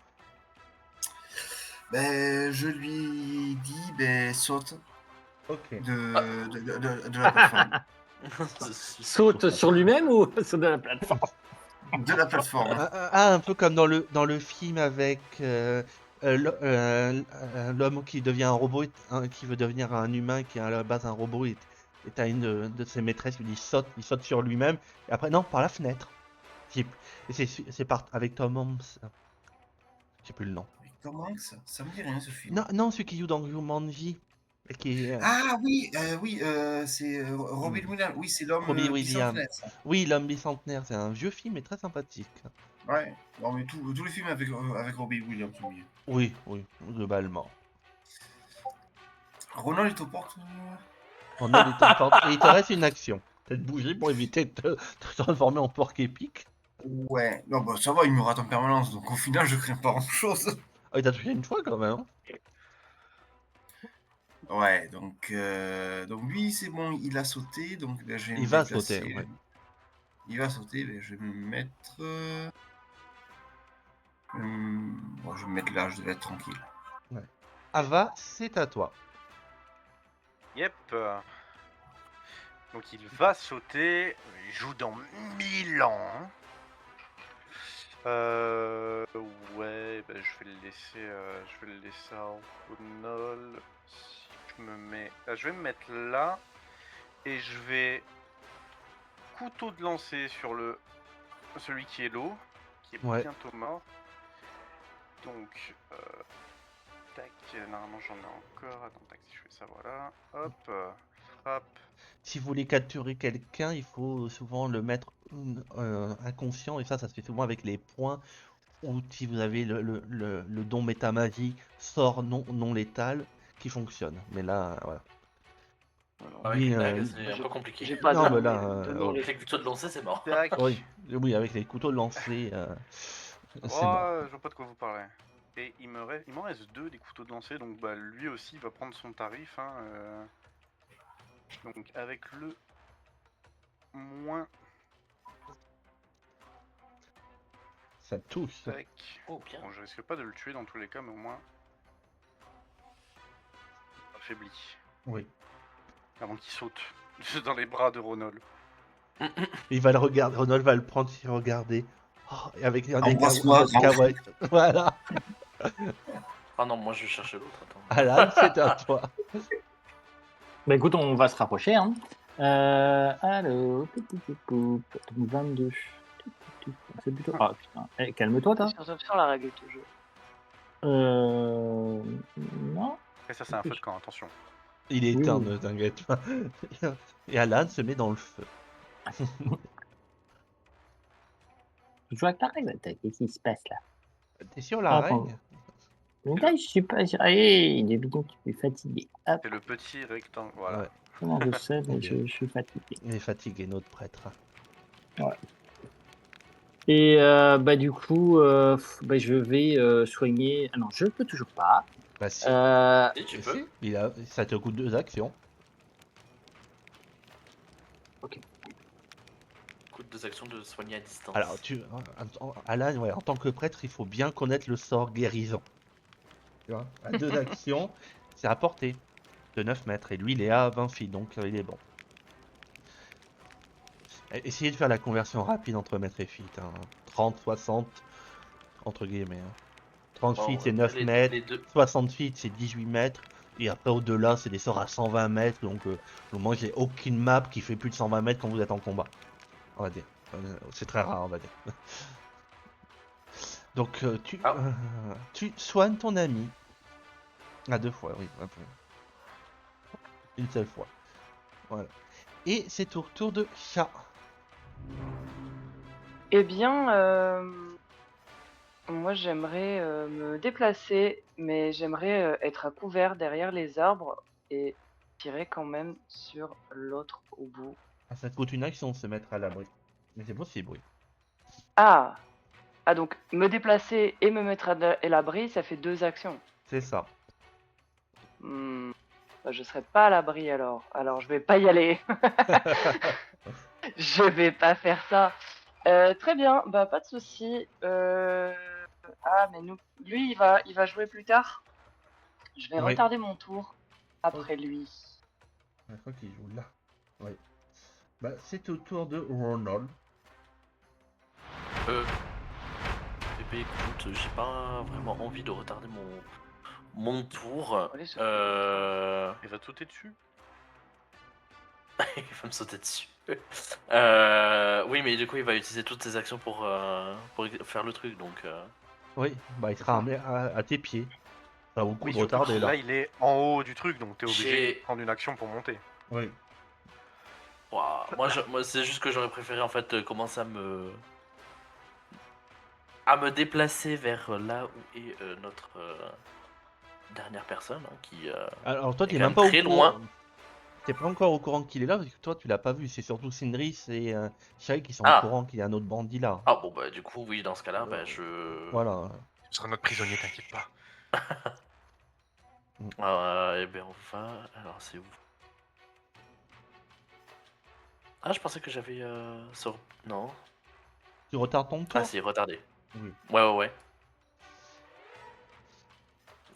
Ben, je lui dis, saute Ok. de la plateforme. Saute sur lui-même ou sur de la plateforme? De la plateforme. Un peu comme dans le film avec l'homme qui devient un robot, qui veut devenir un humain, qui est à la base un robot, et t'as une de ses maîtresses qui lui dit saute, il saute sur lui-même, et après non, par la fenêtre. Et avec Tom Hanks. J'ai plus le nom. Avec Tom Hanks, ça me dit rien ce film. Non, non, celui qui joue dans Jumanji. Et qui est, Ah oui, c'est Robin Williams. Oui, c'est l'homme Robbie Williams. bicentenaire, ça. Oui, l'homme bicentenaire. C'est un vieux film, mais très sympathique. Ouais. Non, mais tous les films avec Robin Williams sont bien. Oui, globalement. Ronald est aux portes. Ronald est en porte. Et il te reste une action. Peut-être bouger pour éviter de te transformer en porc épique. Ouais. Non, bah ça va, il me rate en permanence, donc au final, je crains pas grand-chose. Ah, il t'a touché une fois quand même. Hein. Ouais, donc lui, c'est bon, il a sauté, donc là, je vais Il me va déplacer. sauter, ouais. Il va sauter, ben, je vais me mettre... bon, je vais me mettre là, je vais être tranquille. Ava, c'est à toi. Yep. Donc il va sauter. Il joue dans 1000 ans. Ouais, bah, je vais le laisser à Ronald. Si je me mets, je vais me mettre là et je vais couteau de lancer sur celui qui est l'eau, qui est Ouais. bientôt mort. Donc, tac, normalement j'en ai encore. Attends, tac, si je fais ça, voilà. Hop, frappe. Si vous voulez capturer quelqu'un, il faut souvent le mettre inconscient, et ça se fait souvent avec les points, ou si vous avez le don métamagie, sort non létal, qui fonctionne. Mais là, voilà. Avec Oui, une dague, c'est un j'ai- peu compliqué. J'ai pas Non, de mais là, de nom, Avec les couteaux de lancer, c'est mort. Tac. oui, avec les couteaux lancés, c'est bon. Je vois pas de quoi vous parlez. Et il m'en reste 2 des couteaux de lancer, donc bah lui aussi va prendre son tarif. Hein, Donc avec le moins. Ça touche. Tac. Oh, bien. Bon, je risque pas de le tuer dans tous les cas, mais au moins. Affaibli. Oui. Avant qu'il saute dans les bras de Ronald. Il va le regarder, Ronald va le prendre, s'y regarder. Oh, et avec un des Embrasse-moi, cacahuètes. Voilà. Ah non, moi je vais chercher l'autre, attends. Alan, c'est à toi. Bah écoute, on va se rapprocher. Hein. Alors, 22. C'est plutôt. Ah putain, calme-toi, toi. Sur la règle toujours. Non. Et ça, c'est un feu de camp, attention. Il est Oui, éteint, oui. ne t'inquiète pas. Et Alan se met dans le feu. Tu joues avec ta règle. Qu'est-ce qui se passe là? T'es sur la Attends. règle? Là, je suis pas. Hey, des bidons qui suis fatigué. Hop, C'est le petit rectangle, voilà. Ouais. comment je sais, mais Ok. je suis fatigué. Il est fatigué, notre prêtre. Et bah du coup, bah, je vais soigner. Ah non, je peux toujours pas. Bah si. Si, tu Mais peux. si, ça te coûte 2 actions. Coûte 2 actions de soigner à distance. Alors, Alan, ouais, en tant que prêtre, il faut bien connaître le sort guérison. Tu vois, à 2 actions, c'est à portée de 9 mètres. Et lui, il est à 20 feet, donc il est bon. Essayez de faire la conversion rapide entre mètres et feet. Hein. 30, 60, entre guillemets. Hein. 30 Bon, feet, c'est 9 les mètres. deux. 60 feet, c'est 18 mètres. Et après, au-delà, c'est des sorts à 120 mètres. Donc, au moins, j'ai aucune map qui fait plus de 120 mètres quand vous êtes en combat. On va dire. C'est très rare, on va dire. Donc, tu soignes ton ami. À 2 fois, oui. Un peu. Une seule fois. Voilà. Et c'est au tour de chat. Eh bien, moi j'aimerais me déplacer, mais j'aimerais être à couvert derrière les arbres et tirer quand même sur l'autre au bout. Ah, ça te coûte une action de se mettre à l'abri. Mais c'est possible, oui. Ah! Ah donc me déplacer et me mettre à l'abri, ça fait 2 actions. C'est ça. Bah, je serai pas à l'abri alors. Alors je vais pas y aller. Je vais pas faire ça. Très bien, bah pas de souci. Ah mais lui il va jouer plus tard. Je vais Oui. retarder mon tour après lui. Je crois qu'il joue là. Oui. Bah, c'est au tour de Ronald. Eh bien, écoute, j'ai pas vraiment envie de retarder mon tour. Allez, ça- Il va te sauter dessus. Il va me sauter dessus. Oui, mais du coup, il va utiliser toutes ses actions pour faire le truc, donc. Oui, bah il sera à tes pieds. Ça vaut le coup Oui, de surtout retarder que là. là, il est en haut du truc, donc t'es obligé J'ai- de prendre une action pour monter. Oui. Ouah, moi, c'est juste que j'aurais préféré en fait commencer à me déplacer vers là où est notre dernière personne qui Alors toi, est t'es quand même même pas au très courant. loin. T'es pas encore au courant qu'il est là, parce que toi, tu l'as pas vu. C'est surtout Sindris et Shai qui sont au Ah. courant qu'il y a un autre bandit là. Ah bon, bah du coup, oui, dans ce cas-là, bah, Voilà. Ce sera notre prisonnier, t'inquiète pas. Eh bien, on va. Alors, c'est où? Ah, je pensais que j'avais. Non. Tu retardes ton tour. Ah, si, retardé. Oui. Ouais.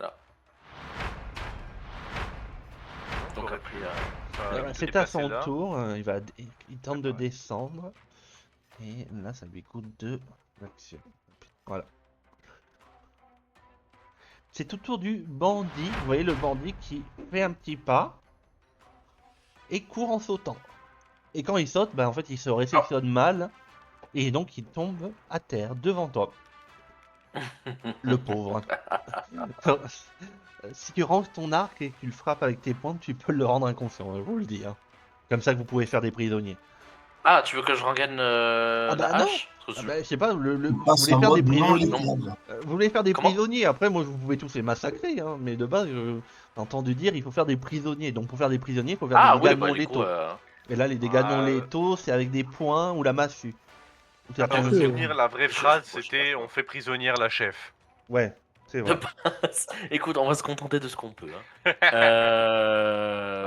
Là. Donc, T'aurais après, pu, te C'est à déplacer son là. tour. Il tente de Ouais. descendre. Et là, ça lui coûte 2 actions. Voilà. C'est au tour du bandit. Vous voyez le bandit qui fait un petit pas et court en sautant. Et quand il saute, bah, en fait, il se réceptionne mal. Et donc, il tombe à terre devant toi. Le pauvre. Si tu ranges ton arc et que tu le frappes avec tes poings, tu peux le rendre inconscient, je vous le dis. Hein. Comme ça que vous pouvez faire des prisonniers. Ah, tu veux que je regagne Ah bah la non. hache? Parce que Ah bah, je sais pas, On vous passe voulez en faire des mode non prisonniers. létable. Vous voulez faire des Comment? prisonniers. Après, moi, vous pouvez tous les massacrer. Hein. Mais de base, j'ai entendu dire il faut faire des prisonniers. Donc pour faire des prisonniers, il faut faire des Ah, dégâts oui, bah non du coup. létaux. Et là, les dégâts non létaux, c'est avec des poings ou la massue. Ou Attends, certaines- de souvenir, la vraie Je- phrase, moi, je c'était passe pas. on fait prisonnière la chef. Ouais, c'est De vrai. passe. Écoute, on va se contenter de ce qu'on peut. Hein.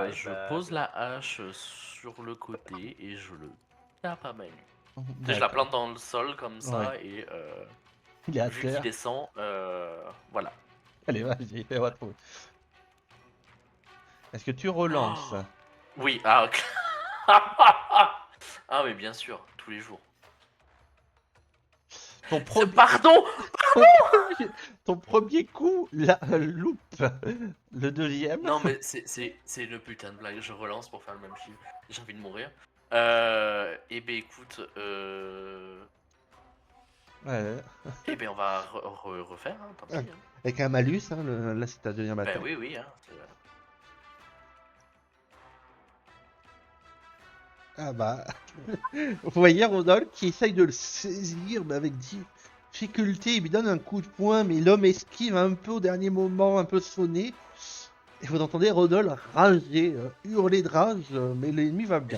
My Je bad. pose la hache sur le côté et je le tape à main nue. Tu sais, je la D'accord. plante dans le sol comme ça Ouais. et Il est à vu qu'il terre. descend, voilà. Allez, vas-y, fais-moi trouver. Est-ce que tu relances? Oui, ah, ok. Ah, mais bien sûr, tous les jours. Ton premier... Pardon. Ton premier coup, la loupe. Le deuxième. Non, mais c'est une putain de blague. Je relance pour faire le même chiffre. J'ai envie de mourir. Eh ben écoute, Ouais. eh ben on va refaire, hein, tant pis. Hein. Avec un malus, hein, là c'est ta deuxième attaque. Ben oui, hein. Ah bah. Vous voyez Rodolphe qui essaye de le saisir, mais avec difficulté. Il lui donne un coup de poing, mais l'homme esquive un peu au dernier moment, un peu sonné. Et vous entendez Rodolphe rager, hurler de rage, mais l'ennemi va bien.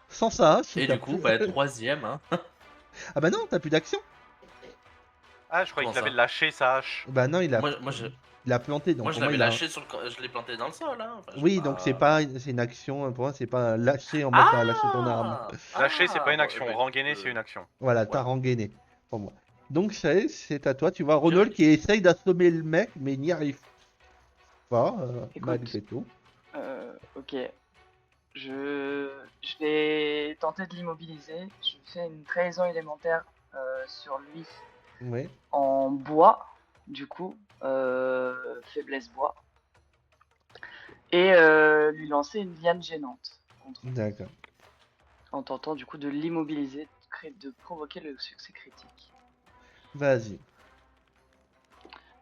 Sans ça, Et du coup, bah, troisième, hein. Ah bah non, t'as plus d'action. Ah, je croyais Comment qu'il avait ça? lâché sa hache. Bah non, il a planté. Donc Moi, je pour moi, l'avais il a... lâché je l'ai planté dans le sol, hein. Enfin, Oui, donc c'est une action. Pour moi, c'est pas lâcher en mode t'as lâché ton arme. Lâcher, c'est pas une bon, action. eh ben, Rengainer, c'est une action. Voilà, Ouais. t'as rengainé pour moi. Donc c'est à toi. Tu vois Bien. Ronald qui essaye d'assommer le mec, mais il n'y arrive pas, Écoute. malgré tout. Ok. Je vais tenter de l'immobiliser. Je fais une trahison élémentaire sur lui Oui, en bois, du coup, faiblesse bois, et lui lancer une liane gênante contre lui, d'accord. en tentant du coup de l'immobiliser, de provoquer le succès critique. Vas-y.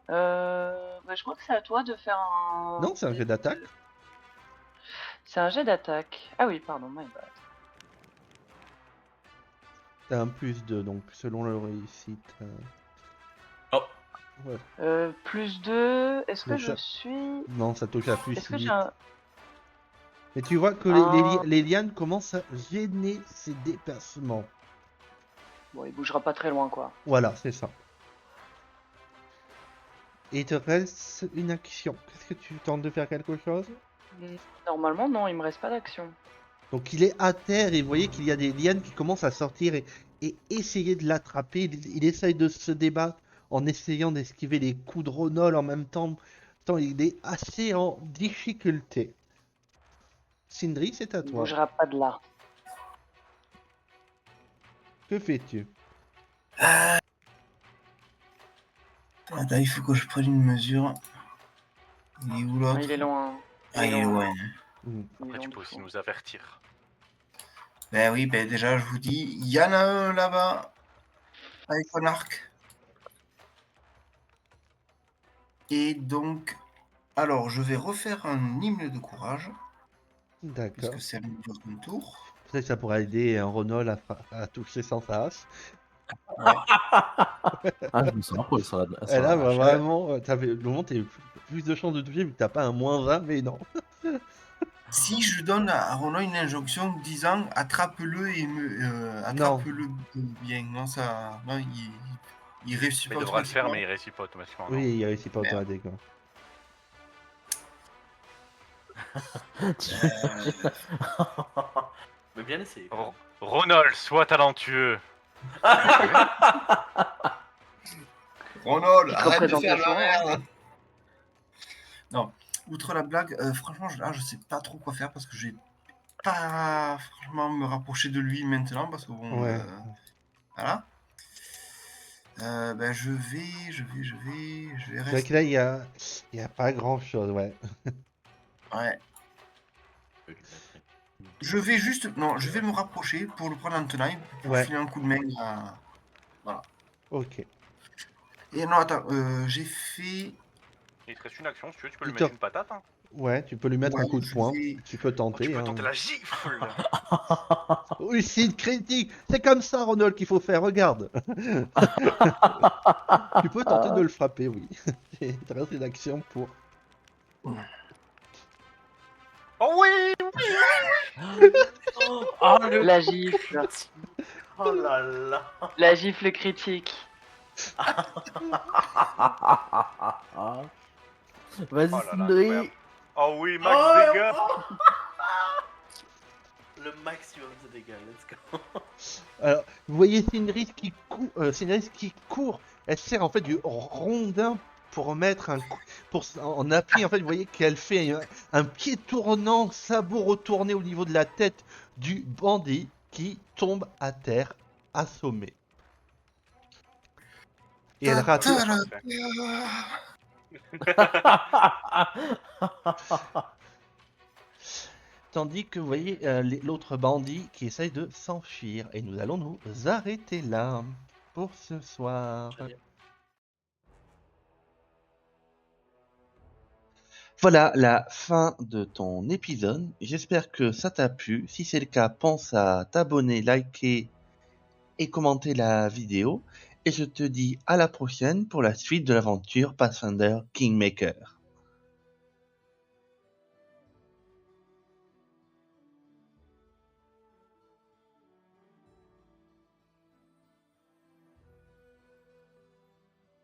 Bah, je crois que c'est à toi de faire un. Non, c'est un jet d'attaque. C'est un jet d'attaque. Ah oui, pardon, my bad. T'as un +2, donc selon le réussite. Oh. Ouais. +2, est-ce que Mais je ça- suis. Non, ça touche à Est-ce que +8. j'ai un. Mais tu vois que Ah. les lianes commencent à gêner ses déplacements. Bon, il bougera pas très loin, quoi. Voilà, c'est ça. Et il te reste une action. Qu'est-ce que tu tentes de faire quelque chose? Normalement, non, il me reste pas d'action. Donc il est à terre et vous voyez qu'il y a des lianes qui commencent à sortir et essayer de l'attraper. Il essaye de se débattre en essayant d'esquiver les coups de Ronol en même temps. Il est assez en difficulté. Sindri, c'est à Il toi. bougera pas de là. Que fais-tu? Attends, il faut que je prenne une mesure. Il est où l'autre? Il est loin. Ah, il est loin. Hmm. Il est Après, tu loin peux de aussi fou. nous avertir. Ben oui, ben déjà, je vous dis, il y en a un là-bas, avec un arc. Et donc, alors, je vais refaire un hymne de courage, D'accord. puisque c'est à mon tour. Peut-être que ça pourrait aider Ronald à toucher sans face. Ouais. Ah, je me sens un peu sur la, Et sur la là, bah, vache. vraiment, t'avais le moment, t'as plus de chances de toucher vu que t'as pas un -20, mais non. Si je donne à Ronan une injonction disant attrape-le et Non. attrape-le bien, non, ça, non, il réussit Mais pas il devra le faire, automatiquement. mais il réussit pas automatiquement. non. Oui, il réussit pas Merde. automatiquement. Mais bien essayé. Ro- Ronald, sois talentueux. Ronald, Petite arrête de faire de la représentation, hein. merde. Non, outre la blague, franchement, là, je sais pas trop quoi faire parce que je vais pas franchement me rapprocher de lui maintenant parce que bon, Ouais. voilà. Ben je vais C'est vrai rester. que là, il y a pas grand-chose, ouais. Ouais. Je vais juste, non, je vais me rapprocher pour le prendre en tenaille pour Ouais, filer un coup de main à... Voilà. ok. Et non, attends, j'ai fait... Il te reste une action, si tu veux, tu peux Il lui te- mettre une patate. Hein. Ouais, tu peux lui mettre Ouais, un coup de je poing. vais... Tu peux Oh, tu tenter, peux hein. tenter la gifle. Oui, c'est une critique. C'est comme ça, Ronald, qu'il faut faire. Regarde. Tu peux tenter de le frapper, oui. Il te reste une action pour. Oh oui. Oh, le La gifle. Oh là là. La gifle critique. Vas-y, Oh là là, Sindri. incroyable. Oh oui, max Oh, dégâts. Le maximum de dégâts, let's go. Alors, vous voyez Cindris qui court. Elle sert en fait du rondin pour mettre un coup, en appui. En fait, vous voyez qu'elle fait un pied tournant, sabot retourné au niveau de la tête du bandit qui tombe à terre, assommé. Et elle rate. Tandis que vous voyez l'autre bandit qui essaye de s'enfuir. Et nous allons nous arrêter là pour ce soir. Génial. Voilà la fin de ton épisode. J'espère que ça t'a plu. Si c'est le cas, pense à t'abonner, liker et commenter la vidéo. Et je te dis à la prochaine pour la suite de l'aventure Pathfinder Kingmaker.